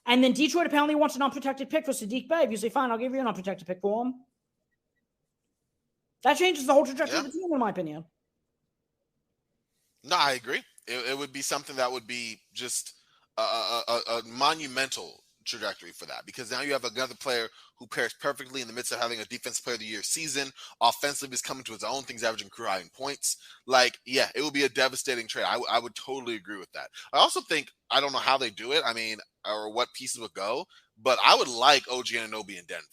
And then Detroit apparently wants an unprotected pick for Saddiq Bey. If you say, fine, I'll give you an unprotected pick for him. That changes the whole trajectory of the team, in my opinion. No, I agree. It would be something that would be just a monumental trajectory for that, because now you have another player who pairs perfectly in the midst of having a Defensive Player of the Year season. Offensively, is coming to his own things, averaging career high in points. Like, yeah, it would be a devastating trade. I would totally agree with that. I also think, I don't know how they do it, I mean, or what pieces would go, but I would like OG Anunoby in Denver.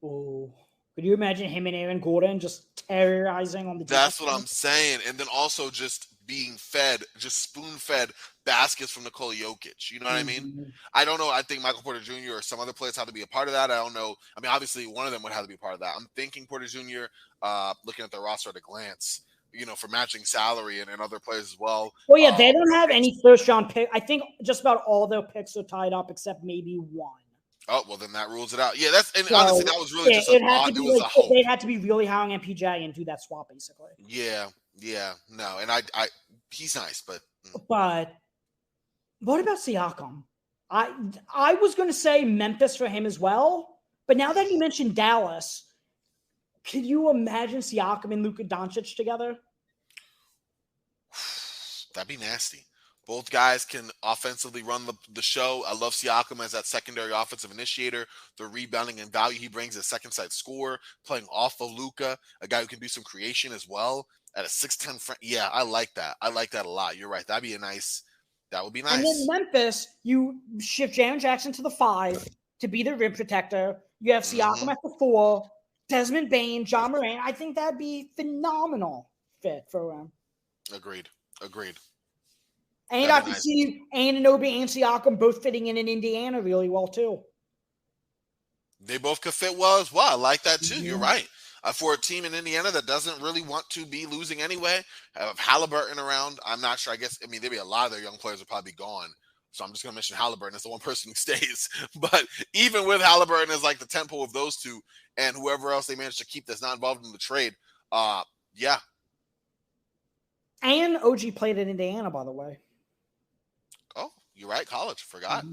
Oh, could you imagine him and Aaron Gordon just terrorizing on the defense? That's what I'm saying. And then also just being fed, just spoon-fed baskets from Nikola Jokic. You know what I mean? I don't know. I think Michael Porter Jr. or some other players have to be a part of that. I don't know. I mean, obviously, one of them would have to be a part of that. I'm thinking Porter Jr., looking at the roster at a glance, you know, for matching salary and other players as well. Well, yeah, they don't have any first-round pick. I think just about all their picks are tied up except maybe one. Oh, well, then that rules it out. Yeah, honestly, that was really just a thought. It was a hope. They had to be really high on MPJ and do that swap, basically. Yeah, no. And he's nice, but. But what about Siakam? I was going to say Memphis for him as well, but now that you mentioned Dallas, could you imagine Siakam and Luka Doncic together? That'd be nasty. Both guys can offensively run the show. I love Siakam as that secondary offensive initiator, the rebounding and value he brings as second side scorer, playing off of Luka, a guy who can do some creation as well at a 6'10". Yeah, I like that. I like that a lot. You're right. That would be nice. And then Memphis, you shift Jaren Jackson to the 5 to be the rim protector. You have Siakam at the 4. Desmond Bain, John Moran. I think that'd be phenomenal fit for him. Agreed. And I can see Anunoby and Siakam both fitting in Indiana really well too. They both could fit well as well. I like that too. You're right. For a team in Indiana that doesn't really want to be losing anyway, have Halliburton around. I'm not sure. There'd be a lot of their young players will probably be gone. So I'm just going to mention Halliburton as the one person who stays. But even with Halliburton as like the tempo of those two and whoever else they managed to keep that's not involved in the trade, yeah. And OG played in Indiana, by the way. Oh, you're right. College. Forgot.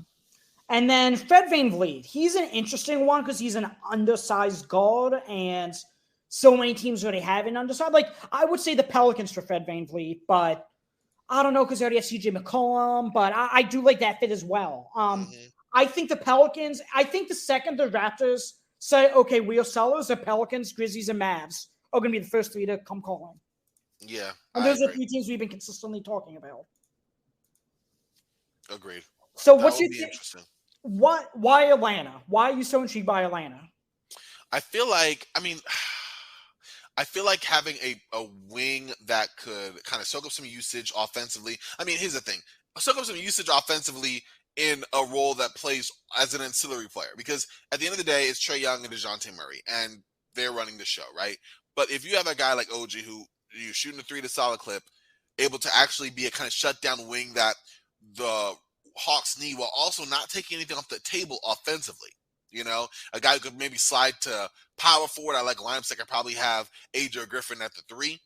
And then Fred VanVleet. He's an interesting one because he's an undersized guard, and so many teams already have an undersized. Like, I would say the Pelicans for Fred VanVleet, but I don't know because they already have CJ McCollum, but I do like that fit as well. I think the Pelicans, I think the second the Raptors say, okay, we are sellers, the Pelicans, Grizzlies, and Mavs are going to be the first three to come calling. Yeah. And those are the three teams we've been consistently talking about. Agreed. So what's your interesting? Why Atlanta? Why are you so intrigued by Atlanta? I feel like having a wing that could kind of soak up some usage offensively. I mean, here's the thing. Soak up some usage offensively in a role that plays as an ancillary player. Because at the end of the day, it's Trae Young and DeJounte Murray, and they're running the show, right? But if you have a guy like OG who you're shooting a three at a solid clip, able to actually be a kind of shutdown wing that the Hawks need while also not taking anything off the table offensively. You know, a guy who could maybe slide to power forward. I like lineups that could probably have AJ Griffin at the 3.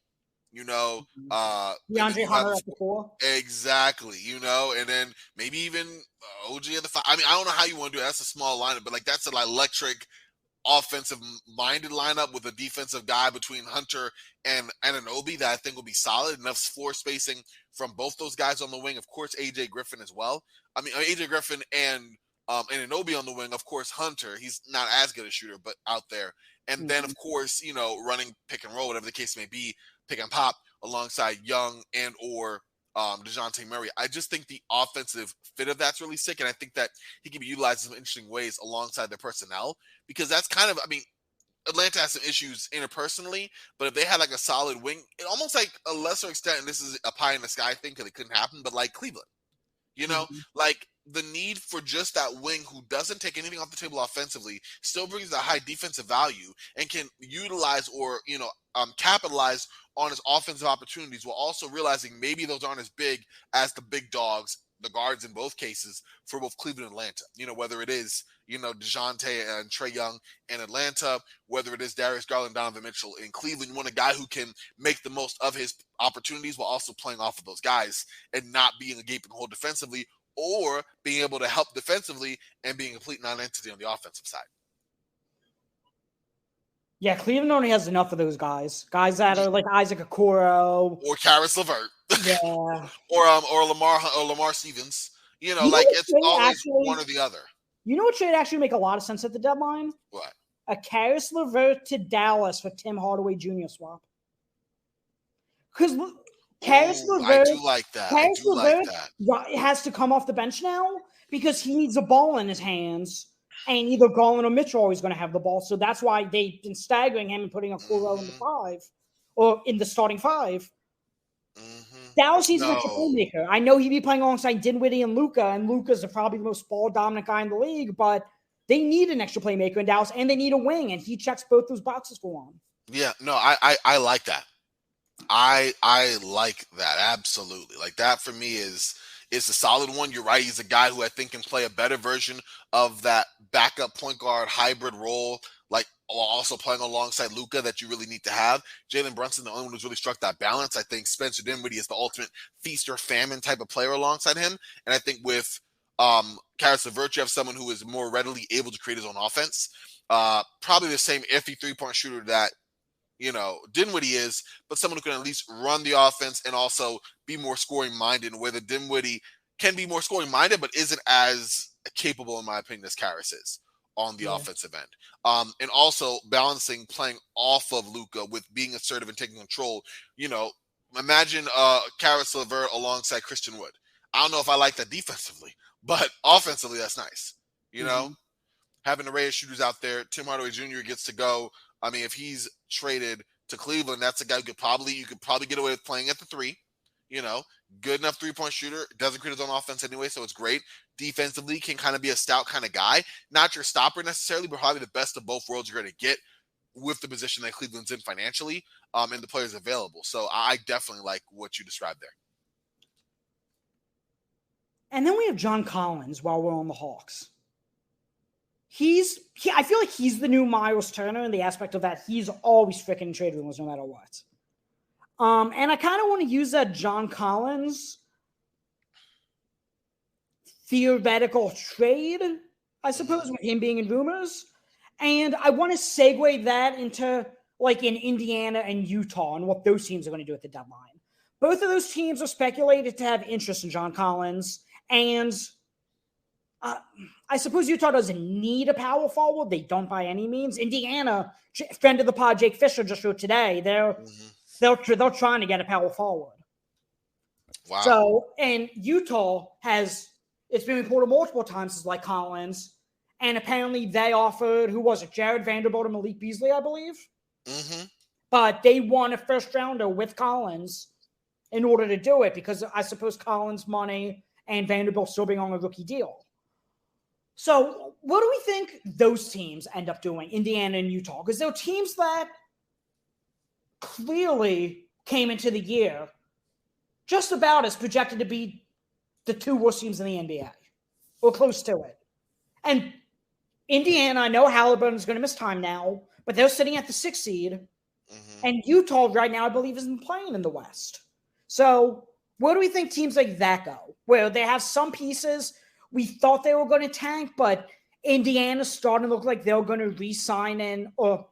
You know, DeAndre Hunter at the 4. Exactly. You know, and then maybe even OG at the 5. I mean, I don't know how you want to do it. That's a small lineup, but like that's an electric offensive-minded lineup with a defensive guy between Hunter and Anunoby that I think will be solid. Enough floor spacing from both those guys on the wing. Of course, AJ Griffin as well. I mean, AJ Griffin and Anunoby on the wing. Of course, Hunter. He's not as good a shooter, but out there. And then, of course, you know, running pick and roll, whatever the case may be, pick and pop alongside Young and or DeJounte Murray. I just think the offensive fit of that's really sick, and I think that he can be utilized in some interesting ways alongside their personnel, because that's kind of, I mean, Atlanta has some issues interpersonally, but if they had like a solid wing, it almost like a lesser extent, and this is a pie in the sky thing because it couldn't happen, but like Cleveland, you know, like the need for just that wing who doesn't take anything off the table offensively, still brings a high defensive value and can utilize or, you know, capitalize on his offensive opportunities while also realizing maybe those aren't as big as the big dogs, the guards in both cases for both Cleveland and Atlanta. You know, whether it is, you know, DeJounte and Trae Young in Atlanta, whether it is Darius Garland, Donovan Mitchell in Cleveland, you want a guy who can make the most of his opportunities while also playing off of those guys and not being a gaping hole defensively, or being able to help defensively and being a complete non-entity on the offensive side. Yeah, Cleveland only has enough of those guys. Guys that are like Isaac Okoro. Or Karis LeVert. Yeah. or Lamar Stevens. You know, like it's always one or the other. You know what should actually make a lot of sense at the deadline? What? A Karis LeVert to Dallas for Tim Hardaway Jr. swap. Because Karis LeVert, I do like that. Has to come off the bench now because he needs a ball in his hands, and either Garland or Mitchell are always going to have the ball. So that's why they've been staggering him and putting a Okoro in the 5 or in the starting 5. Dallas needs an extra playmaker. I know he'd be playing alongside Dinwiddie and Luka's probably the most ball-dominant guy in the league, but they need an extra playmaker in Dallas, and they need a wing, and he checks both those boxes for them. Yeah, no, I like that. I like that, absolutely. Like, that for me is a solid one. You're right. He's a guy who I think can play a better version of that backup point guard hybrid role, like while also playing alongside Luka that you really need to have. Jalen Brunson, the only one who's really struck that balance. I think Spencer Dinwiddie is the ultimate feast or famine type of player alongside him. And I think with Karis LeVert, you have someone who is more readily able to create his own offense. Probably the same iffy three-point shooter that, you know, Dinwiddie is, but someone who can at least run the offense and also be more scoring-minded, where the Dinwiddie can be more scoring-minded but isn't as capable, in my opinion, as Karis is on the offensive end. And also balancing playing off of Luka with being assertive and taking control. You know, imagine Karis LeVert alongside Christian Wood. I don't know if I like that defensively, but offensively, that's nice, you know? having an array of shooters out there. Tim Hardaway Jr. gets to go. I mean, if he's traded to Cleveland, that's a guy you could probably get away with playing at the 3. Good enough 3-point shooter. Doesn't create his own offense anyway, so it's great. Defensively, can kind of be a stout kind of guy. Not your stopper necessarily, but probably the best of both worlds you're going to get with the position that Cleveland's in financially, and the players available. So I definitely like what you described there. And then we have John Collins while we're on the Hawks. I feel like he's the new Miles Turner in the aspect of that he's always freaking in trade rumors no matter what. And I kind of want to use that John Collins theoretical trade, I suppose, with him being in rumors. And I want to segue that into like in Indiana and Utah and what those teams are going to do at the deadline. Both of those teams are speculated to have interest in John Collins. And I suppose Utah doesn't need a power forward. They don't by any means. Indiana, friend of the pod, Jake Fisher, just wrote today, they're trying to get a power forward. Wow. So, and Utah it's been reported multiple times as like Collins, and apparently they offered, who was it, Jared Vanderbilt and Malik Beasley, I believe? Mm-hmm. But they won a first rounder with Collins in order to do it because I suppose Collins' money and Vanderbilt still being on a rookie deal. So what do we think those teams end up doing, Indiana and Utah? Because they're teams that clearly came into the year just about as projected to be the 2 worst teams in the NBA, or close to it. And Indiana, I know Halliburton's going to miss time now, but they're sitting at the 6th seed. Mm-hmm. And Utah right now, I believe, isn't playing in the West. So where do we think teams like that go? Where they have some pieces we thought they were going to tank, but Indiana's starting to look like they're going to re-sign in or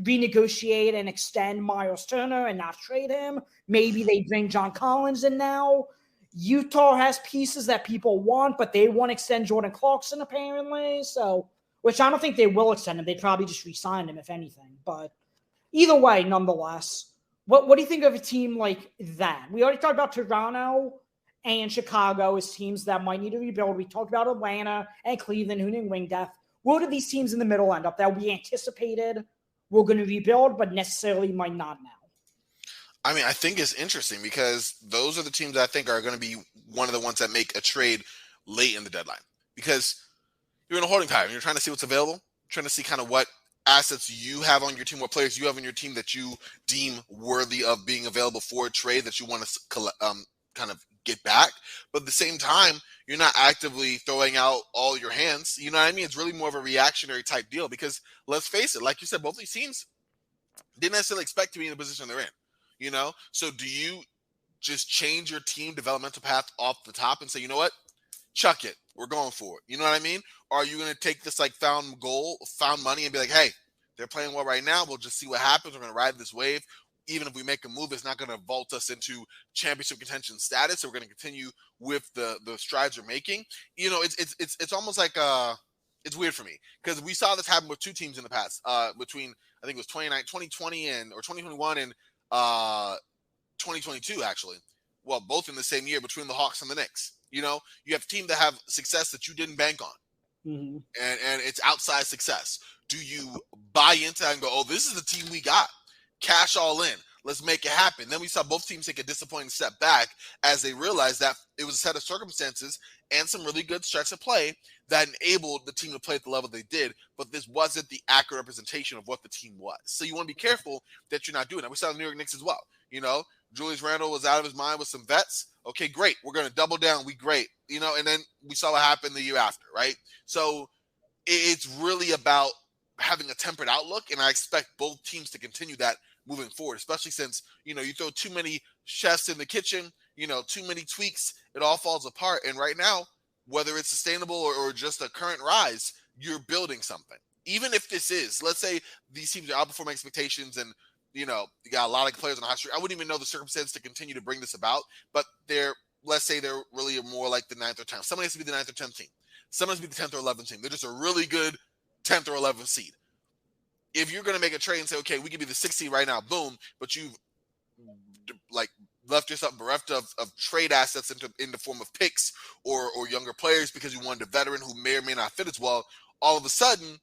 renegotiate and extend Miles Turner and not trade him. Maybe they bring John Collins in now. Utah has pieces that people want, but they want to extend Jordan Clarkson apparently. So, which I don't think they will extend him. They probably just re-sign him if anything. But either way, nonetheless, what do you think of a team like that? We already talked about Toronto and Chicago as teams that might need to rebuild. We talked about Atlanta and Cleveland, who need wing depth. Where do these teams in the middle end up that we anticipated were going to rebuild, but necessarily might not now? I mean, I think it's interesting because those are the teams that I think are going to be one of the ones that make a trade late in the deadline. Because you're in a holding pattern. You're trying to see what's available, trying to see kind of what assets you have on your team, what players you have on your team that you deem worthy of being available for a trade that you want to kind of get back. But at the same time, you're not actively throwing out all your hands. You know what I mean? It's really more of a reactionary type deal because let's face it, like you said, both these teams didn't necessarily expect to be in the position they're in. So do you just change your team developmental path off the top and say, you know what, chuck it, we're going for it? You know what I mean? Or are you going to take this like found money and be like, hey, they're playing well right now, we'll just see what happens, we're going to ride this wave. Even if we make a move, it's not going to vault us into championship contention status. So we're going to continue with the strides we're making. It's almost like it's weird for me because we saw this happen with 2 teams in the past between, I think it was 2020 or 2021 and 2022 actually. Well, both in the same year between the Hawks and the Knicks. You have a team that have success that you didn't bank on. Mm-hmm. And it's outside success. Do you buy into that and go, oh, this is the team we got? Cash all in. Let's make it happen. Then we saw both teams take a disappointing step back as they realized that it was a set of circumstances and some really good stretch of play that enabled the team to play at the level they did, but this wasn't the accurate representation of what the team was. So you want to be careful that you're not doing that. We saw the New York Knicks as well. Julius Randle was out of his mind with some vets. Okay, great. We're going to double down. We great. And then we saw what happened the year after, right? So it's really about having a tempered outlook, and I expect both teams to continue that moving forward, especially since, you throw too many chefs in the kitchen, too many tweaks, it all falls apart. And right now, whether it's sustainable or just a current rise, you're building something. Even if this is, let's say these teams are outperforming expectations and, you got a lot of players on the hot streak. I wouldn't even know the circumstance to continue to bring this about, but let's say they're really more like the 9th or 10th. Someone has to be the 9th or 10th team. Someone has to be the 10th or 11th team. They're just a really good 10th or 11th seed. If you're going to make a trade and say, okay, we can be the 6th seed right now, boom, but you've left yourself bereft of trade assets in the form of picks or younger players because you wanted a veteran who may or may not fit as well, all of a sudden,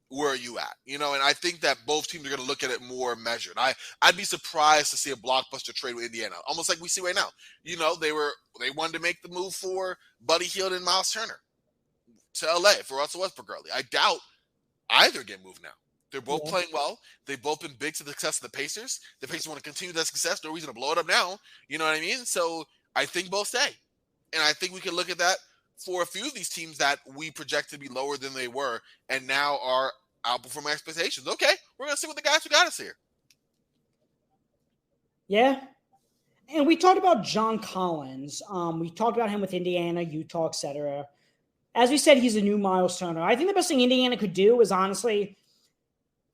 where are you at? And I think that both teams are going to look at it more measured. I'd be surprised to see a blockbuster trade with Indiana, almost like we see right now. They wanted to make the move for Buddy Hield and Miles Turner to LA for Russell Westbrook early. I doubt either get moved now. They're both playing well. They've both been big to the success of the Pacers. The Pacers want to continue that success. No reason to blow it up now. You know what I mean? So I think both stay. And I think we can look at that for a few of these teams that we project to be lower than they were and now are outperforming expectations. Okay, we're going to see what the guys who got us here. Yeah. And we talked about John Collins. We talked about him with Indiana, Utah, etc. As we said, he's a new Miles Turner. I think the best thing Indiana could do is honestly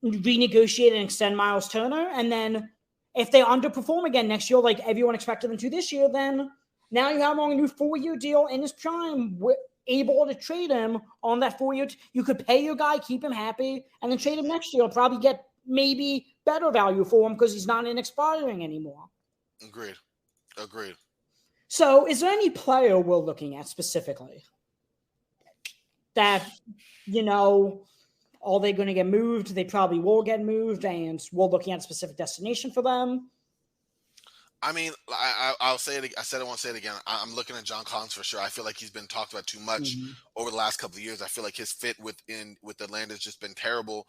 renegotiate and extend Miles Turner. And then if they underperform again next year, like everyone expected them to this year, then now you have him on a new 4-year deal in his prime, able to trade him on that 4-year. You could pay your guy, keep him happy, and then trade him next year. Probably get maybe better value for him because he's not in expiring anymore. Agreed. So is there any player we're looking at specifically that, are they going to get moved? They probably will get moved, and we're looking at a specific destination for them. I mean, I'll say it. I said I won't say it again. I'm looking at John Collins for sure. I feel like he's been talked about too much over the last couple of years. I feel like his fit with Atlanta has just been terrible.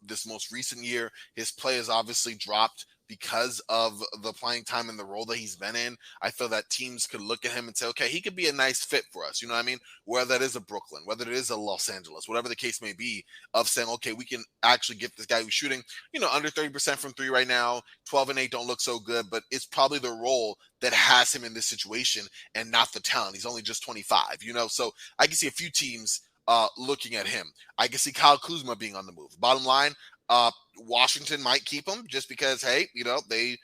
This most recent year, his play has obviously dropped because of the playing time and the role that he's been in. I feel that teams could look at him and say, okay, he could be a nice fit for us. You know what I mean? Whether that is a Brooklyn, whether it is a Los Angeles, whatever the case may be, of saying, okay, we can actually get this guy who's shooting, under 30% from three right now. 12 and 8 don't look so good, but it's probably the role that has him in this situation and not the talent. He's only just 25, so I can see a few teams looking at him. I can see Kyle Kuzma being on the move. Bottom line, Washington might keep him just because, hey, they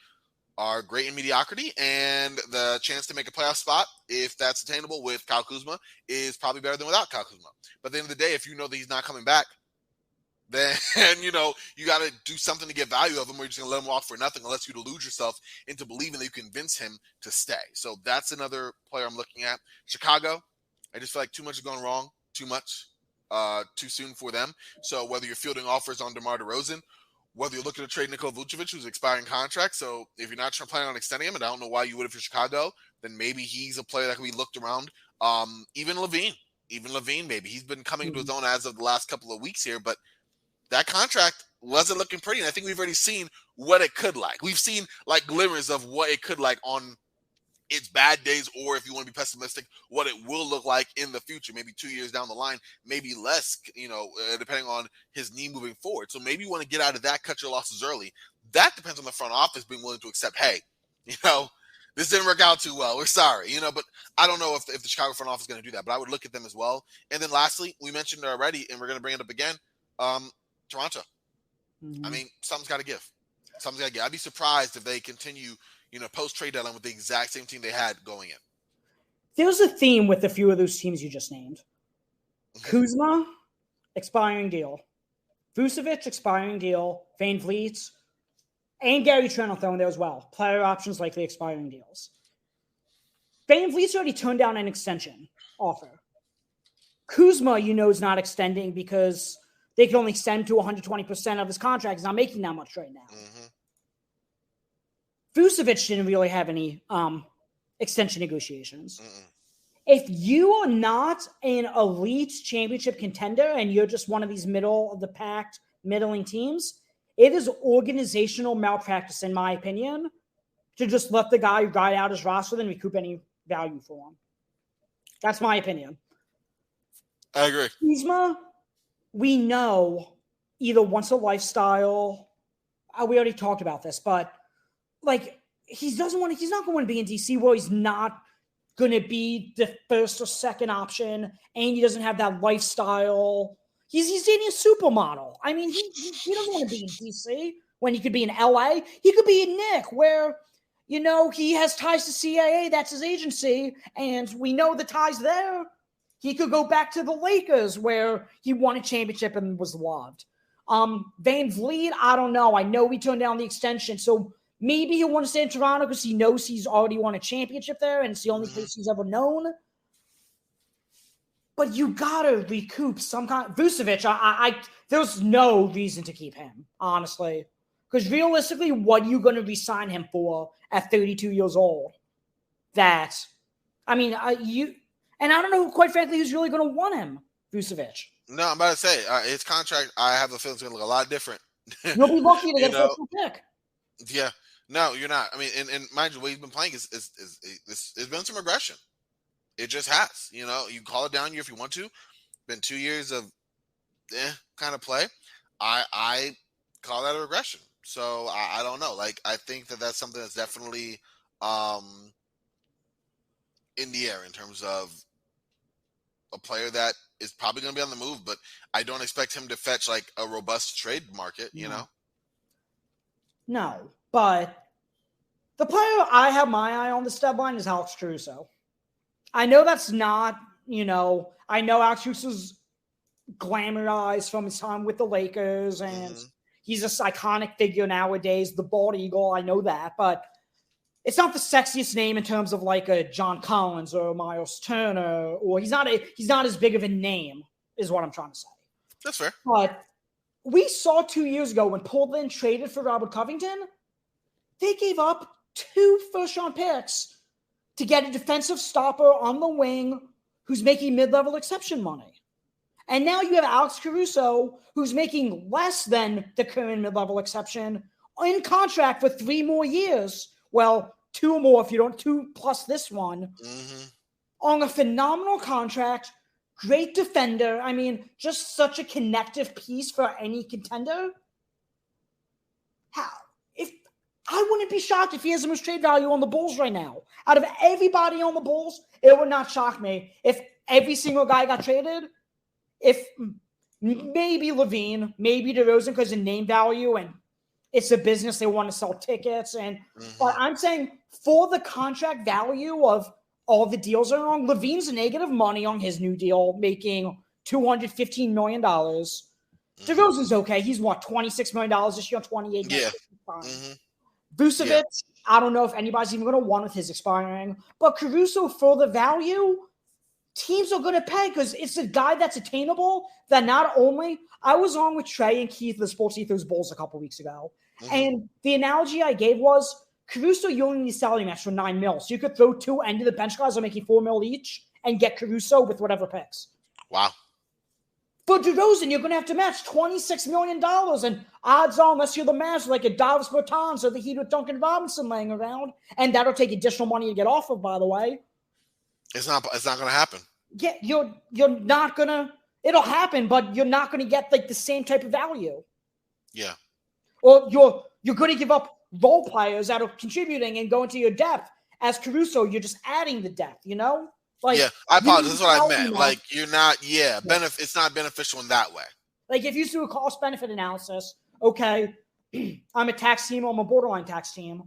are great in mediocrity, and the chance to make a playoff spot, if that's attainable with Kyle Kuzma, is probably better than without Kyle Kuzma. But at the end of the day, if you know that he's not coming back, then, you got to do something to get value of him, or you're just going to let him walk for nothing unless you delude yourself into believing that you convince him to stay. So that's another player I'm looking at. Chicago, I just feel like too much is going wrong, too much. Too soon for them. So whether you're fielding offers on DeMar DeRozan, whether you're looking to trade Nikola Vucevic, who's expiring contract, so if you're not planning on extending him, and I don't know why you would if you're Chicago, then maybe he's a player that can be looked around. Even Levine, maybe. He's been coming into his own as of the last couple of weeks here, but that contract wasn't looking pretty, and I think we've already seen what it could like. We've seen like glimmers of what it could like on its bad days, or if you want to be pessimistic, what it will look like in the future, maybe 2 years down the line, maybe less, depending on his knee moving forward. So maybe you want to get out of that, cut your losses early. That depends on the front office being willing to accept, hey, this didn't work out too well. We're sorry, but I don't know if the Chicago front office is going to do that, but I would look at them as well. And then lastly, we mentioned it already, and we're going to bring it up again, Toronto. I mean, something's got to give. I'd be surprised if they continue post-trade deadline with the exact same team they had going in. There's a theme with a few of those teams you just named. Kuzma, expiring deal. Vucevic, expiring deal. Van Vliet, and Gary Trent will throw in there as well. Player options, likely expiring deals. Van Vliet's already turned down an extension offer. Kuzma, is not extending because they can only extend to 120% of his contract. He's not making that much right now. Vucevic didn't really have any extension negotiations. If you are not an elite championship contender and you're just one of these middle-of-the-pack, middling teams, it is organizational malpractice, in my opinion, to just let the guy ride out his roster and recoup any value for him. That's my opinion. I agree. Kuzma, we know, either wants a lifestyle. We already talked about this, but he's not going to be in DC where he's not going to be the first or second option, and he doesn't have that lifestyle. He's dating a supermodel. I mean, he doesn't want to be in DC when he could be in LA. He could be in Nick, where, he has ties to CIA. That's his agency, and we know the ties there. He could go back to the Lakers, where he won a championship and was loved. Van Vliet, I don't know. I know he turned down the extension, so maybe he'll want to stay in Toronto because he knows he's already won a championship there, and it's the only place he's ever known. But you gotta recoup some kind. Vucevic, there's no reason to keep him, honestly, because realistically, what are you going to re-sign him for at 32 years old? And I don't know, quite frankly, who's really going to want him, Vucevic. No, I'm about to say his contract. I have a feeling it's going to look a lot different. You'll be lucky to get a first pick. Yeah, no, you're not. I mean, and mind you, what he's been playing is it's been some aggression. It just has. You call it down year if you want to. Been 2 years of kind of play. I call that a regression. So I don't know. Like, I think that's something that's definitely in the air in terms of a player that is probably going to be on the move, but I don't expect him to fetch like a robust trade market, No, but the player I have my eye on this deadline is Alex Caruso. I know that's not, I know Alex Caruso's glamorized from his time with the Lakers, and he's this iconic figure nowadays, the bald eagle. I know that, but it's not the sexiest name in terms of like a John Collins or Miles Turner, or he's not as big of a name, is what I'm trying to say. That's fair. But we saw 2 years ago when Portland traded for Robert Covington, they gave up 2 first-round picks to get a defensive stopper on the wing who's making mid-level exception money. And now you have Alex Caruso, who's making less than the current mid-level exception, in contract for 3 more years. Well, 2 more if you don't, 2 plus this one. On a phenomenal contract, great defender. I mean, just such a connective piece for any contender. I wouldn't be shocked if he has the most trade value on the Bulls right now. Out of everybody on the Bulls, it would not shock me if every single guy got traded. If maybe Levine, maybe DeRozan because of name value and it's a business, they want to sell tickets. But I'm saying for the contract value of all the deals are on, Levine's negative money on his new deal, making $215 million. DeRozan's okay. He's $26 million this year, 28 million. Yeah. Vucevic, I don't know if anybody's even going to want with his expiring. But Caruso, for the value, teams are going to pay because it's a guy that's attainable that not only – I was on with Trey and Keith, the SportsEthos Bulls, a couple weeks ago. And the analogy I gave was Caruso, you only need salary match for $9 million. So you could throw 2 end-of-the-bench guys are making $4 million each and get Caruso with whatever picks. Wow. For DeRozan, you're going to have to match $26 million. And odds are, unless you're the Mavs, like a Davis Bertans or the Heat with Duncan Robinson laying around, and that'll take additional money to get off of, by the way. It's not going to happen. Yeah, you're not going to – it'll happen, but you're not going to get like the same type of value. Yeah. Or you're going to give up role players that are contributing and go into your depth. As Caruso, you're just adding the depth, Like, yeah, I apologize. That's what I meant. Like, you're not, it's not beneficial in that way. Like, if you do a cost-benefit analysis, okay, I'm a tax team, I'm a borderline tax team.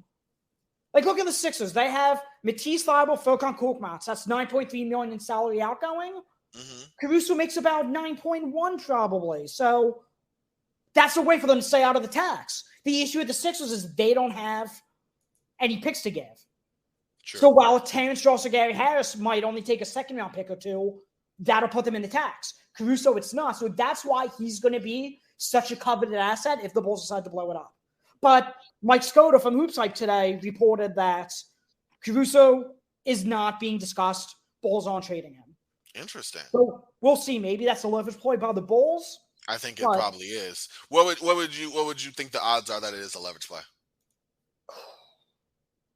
Like, look at the Sixers. They have Matisse Thybulle, Furkan Korkmaz. That's $9.3 million in salary outgoing. Caruso makes about 9.1 probably. So that's a way for them to stay out of the tax. The issue with the Sixers is they don't have any picks to give. Sure. So while Terrence Ross or Gary Harris might only take a second-round pick or 2, that'll put them in the tax. Caruso, it's not. So that's why he's going to be such a coveted asset if the Bulls decide to blow it up. But Mike Skoda from Hoops Hype today reported that Caruso is not being discussed. Bulls aren't trading him. Interesting. So we'll see. Maybe that's a leverage play by the Bulls. I think it probably is. What would you think the odds are that it is a leverage play?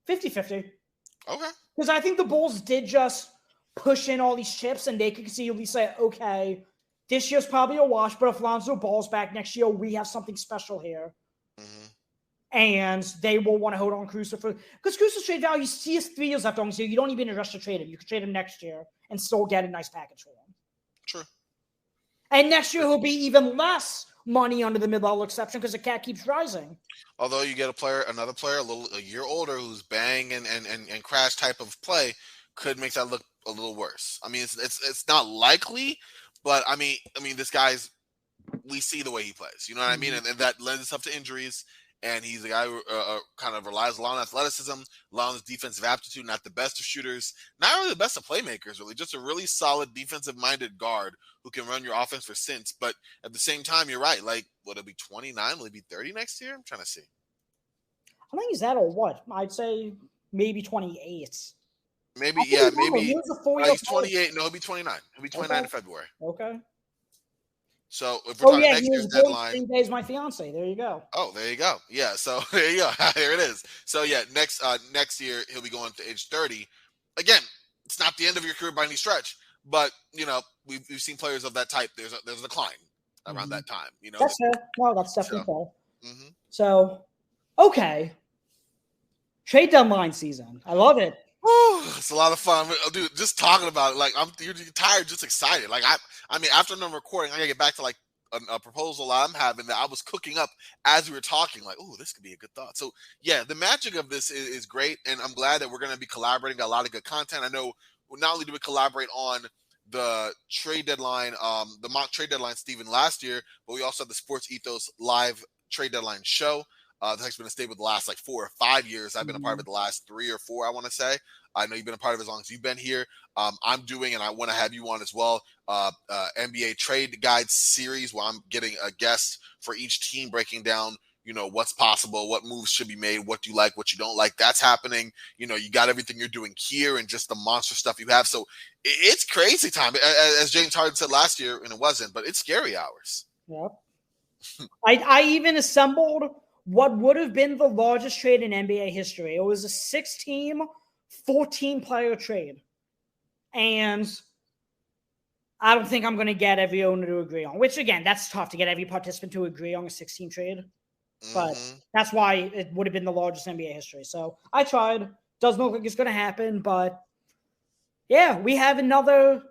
50-50. Okay. Because I think the Bulls did just push in all these chips and they could conceivably say, okay, this year's probably a wash, but if Lonzo Ball's back next year, we have something special here. And they will want to hold on Caruso because Caruso's trade value, he has 3 years left on his year. You don't even rush to trade him. You can trade him next year and still get a nice package for him. True. And next year he'll be even less money under the mid-level exception because the cat keeps rising. Although you get another player a year older who's bang and crash type of play could make that look a little worse. I mean, it's not likely, but I mean this guy's, we see the way he plays. You know what I mean? And that lends itself to injuries. and he's a guy who kind of relies a lot on athleticism, a lot on his defensive aptitude, not the best of shooters, not really the best of playmakers, really, just a really solid defensive-minded guard who can run your offense for Cints. But at the same time, you're right. Like, will it be 29? Will it be 30 next year? I'm trying to see. I think he's that or what? I'd say maybe 28. Maybe, yeah, maybe. He's 28. No, he'll be 29. He'll be 29 in February. Okay. So if we're talking next year's deadline, 3 days my fiance. There you go. Oh, there you go. Yeah. So there you go. There it is. So yeah, next year he'll be going to age 30. Again, it's not the end of your career by any stretch, but we've seen players of that type. There's a decline around that time. That's fair. No, that's definitely fair. Mm-hmm. So, okay, trade deadline season. I love it. It's a lot of fun, dude. Just talking about it, like you're tired, just excited. Like I mean, after I'm recording, I gotta get back to like a proposal I'm having that I was cooking up as we were talking. Like, oh, this could be a good thought. So yeah, the magic of this is great, and I'm glad that we're gonna be collaborating. Got a lot of good content. I know not only do we collaborate on the trade deadline, the mock trade deadline, Steven, last year, but we also have the Sports Ethos live trade deadline show. That's been a staple the last like 4 or 5 years. I've been a part of it the last 3 or 4, I want to say. I know you've been a part of it as long as you've been here. I'm doing, and I want to have you on as well, NBA Trade Guide series where I'm getting a guest for each team breaking down, what's possible, what moves should be made, what do you like, what you don't like. That's happening. You got everything you're doing here and just the monster stuff you have. So it's crazy time. As James Harden said last year, and it wasn't, but it's scary hours. Yep. I even assembled what would have been the largest trade in NBA history. It was a 6-team, 14-player trade. And I don't think I'm going to get every owner to agree on, which, again, that's tough to get every participant to agree on a 16 trade. But that's why it would have been the largest NBA history. So I tried. Doesn't look like it's going to happen. But, yeah, we have another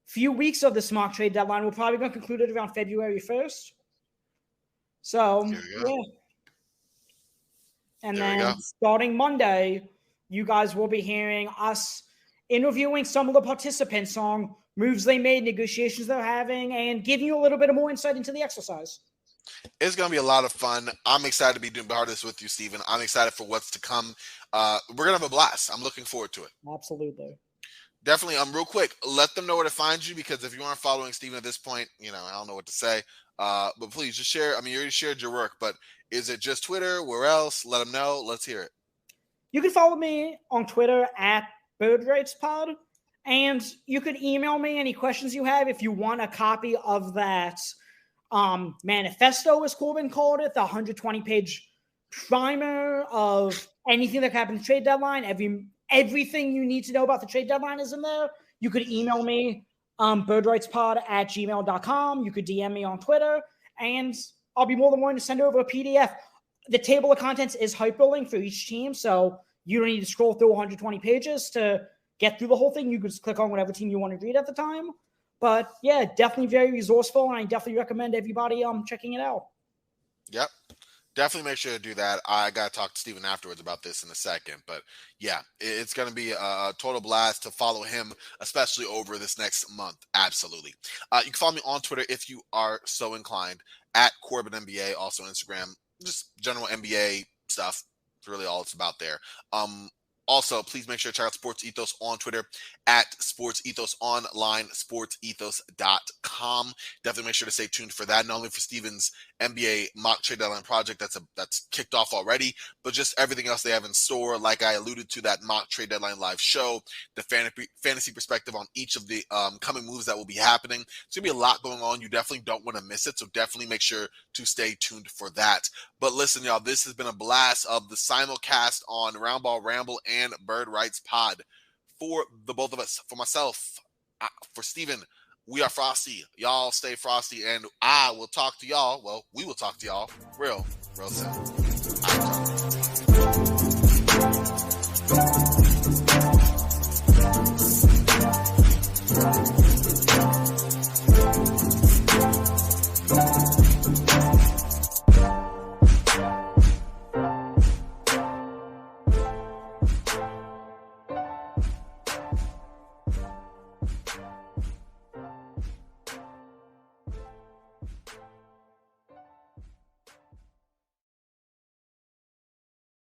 few weeks of this mock trade deadline. We're probably going to conclude it around February 1st. So, yeah. And then starting Monday, you guys will be hearing us interviewing some of the participants on moves they made, negotiations they're having, and giving you a little bit of more insight into the exercise. It's going to be a lot of fun. I'm excited to be doing part of this with you, Steven. I'm excited for what's to come. We're going to have a blast. I'm looking forward to it. Absolutely. Definitely. Real quick, let them know where to find you, because if you aren't following Steven at this point, I don't know what to say. But please just share. I mean, you already shared your work, but is it just Twitter? Where else? Let them know. Let's hear it. You can follow me on Twitter at BirdRightsPod, and you could email me any questions you have if you want a copy of that manifesto, as Corbin called it, the 120-page primer of anything that happened in the trade deadline. Everything you need to know about the trade deadline is in there. You could email me, birdrightspod@gmail.com. You could DM me on Twitter, and I'll be more than willing to send over a PDF. The table of contents is hyperlinked for each team, so you don't need to scroll through 120 pages to get through the whole thing. You can just click on whatever team you want to read at the time. But, yeah, definitely very resourceful, and I definitely recommend everybody checking it out. Yep. Definitely make sure to do that. I got to talk to Steven afterwards about this in a second. But, yeah, it's going to be a total blast to follow him, especially over this next month. Absolutely. You can follow me on Twitter if you are so inclined, at Corbin NBA, also Instagram. Just general NBA stuff. It's really all it's about there. Also, please make sure to check out Sports Ethos on Twitter at Sports Ethos Online, sportsethos.com. Definitely make sure to stay tuned for that, not only for Steven's NBA mock trade deadline project that's kicked off already, but just everything else they have in store. Like I alluded to, that mock trade deadline live show, the fantasy perspective on each of the coming moves that will be happening. It's going to be a lot going on. You definitely don't want to miss it, so definitely make sure to stay tuned for that. But listen, y'all, this has been a blast of the simulcast on Roundball, Ramble, and Bird Rights Pod. For the both of us, for myself, for Steven, we are Frosty. Y'all stay frosty, and I will talk to y'all. Well, we will talk to y'all real soon.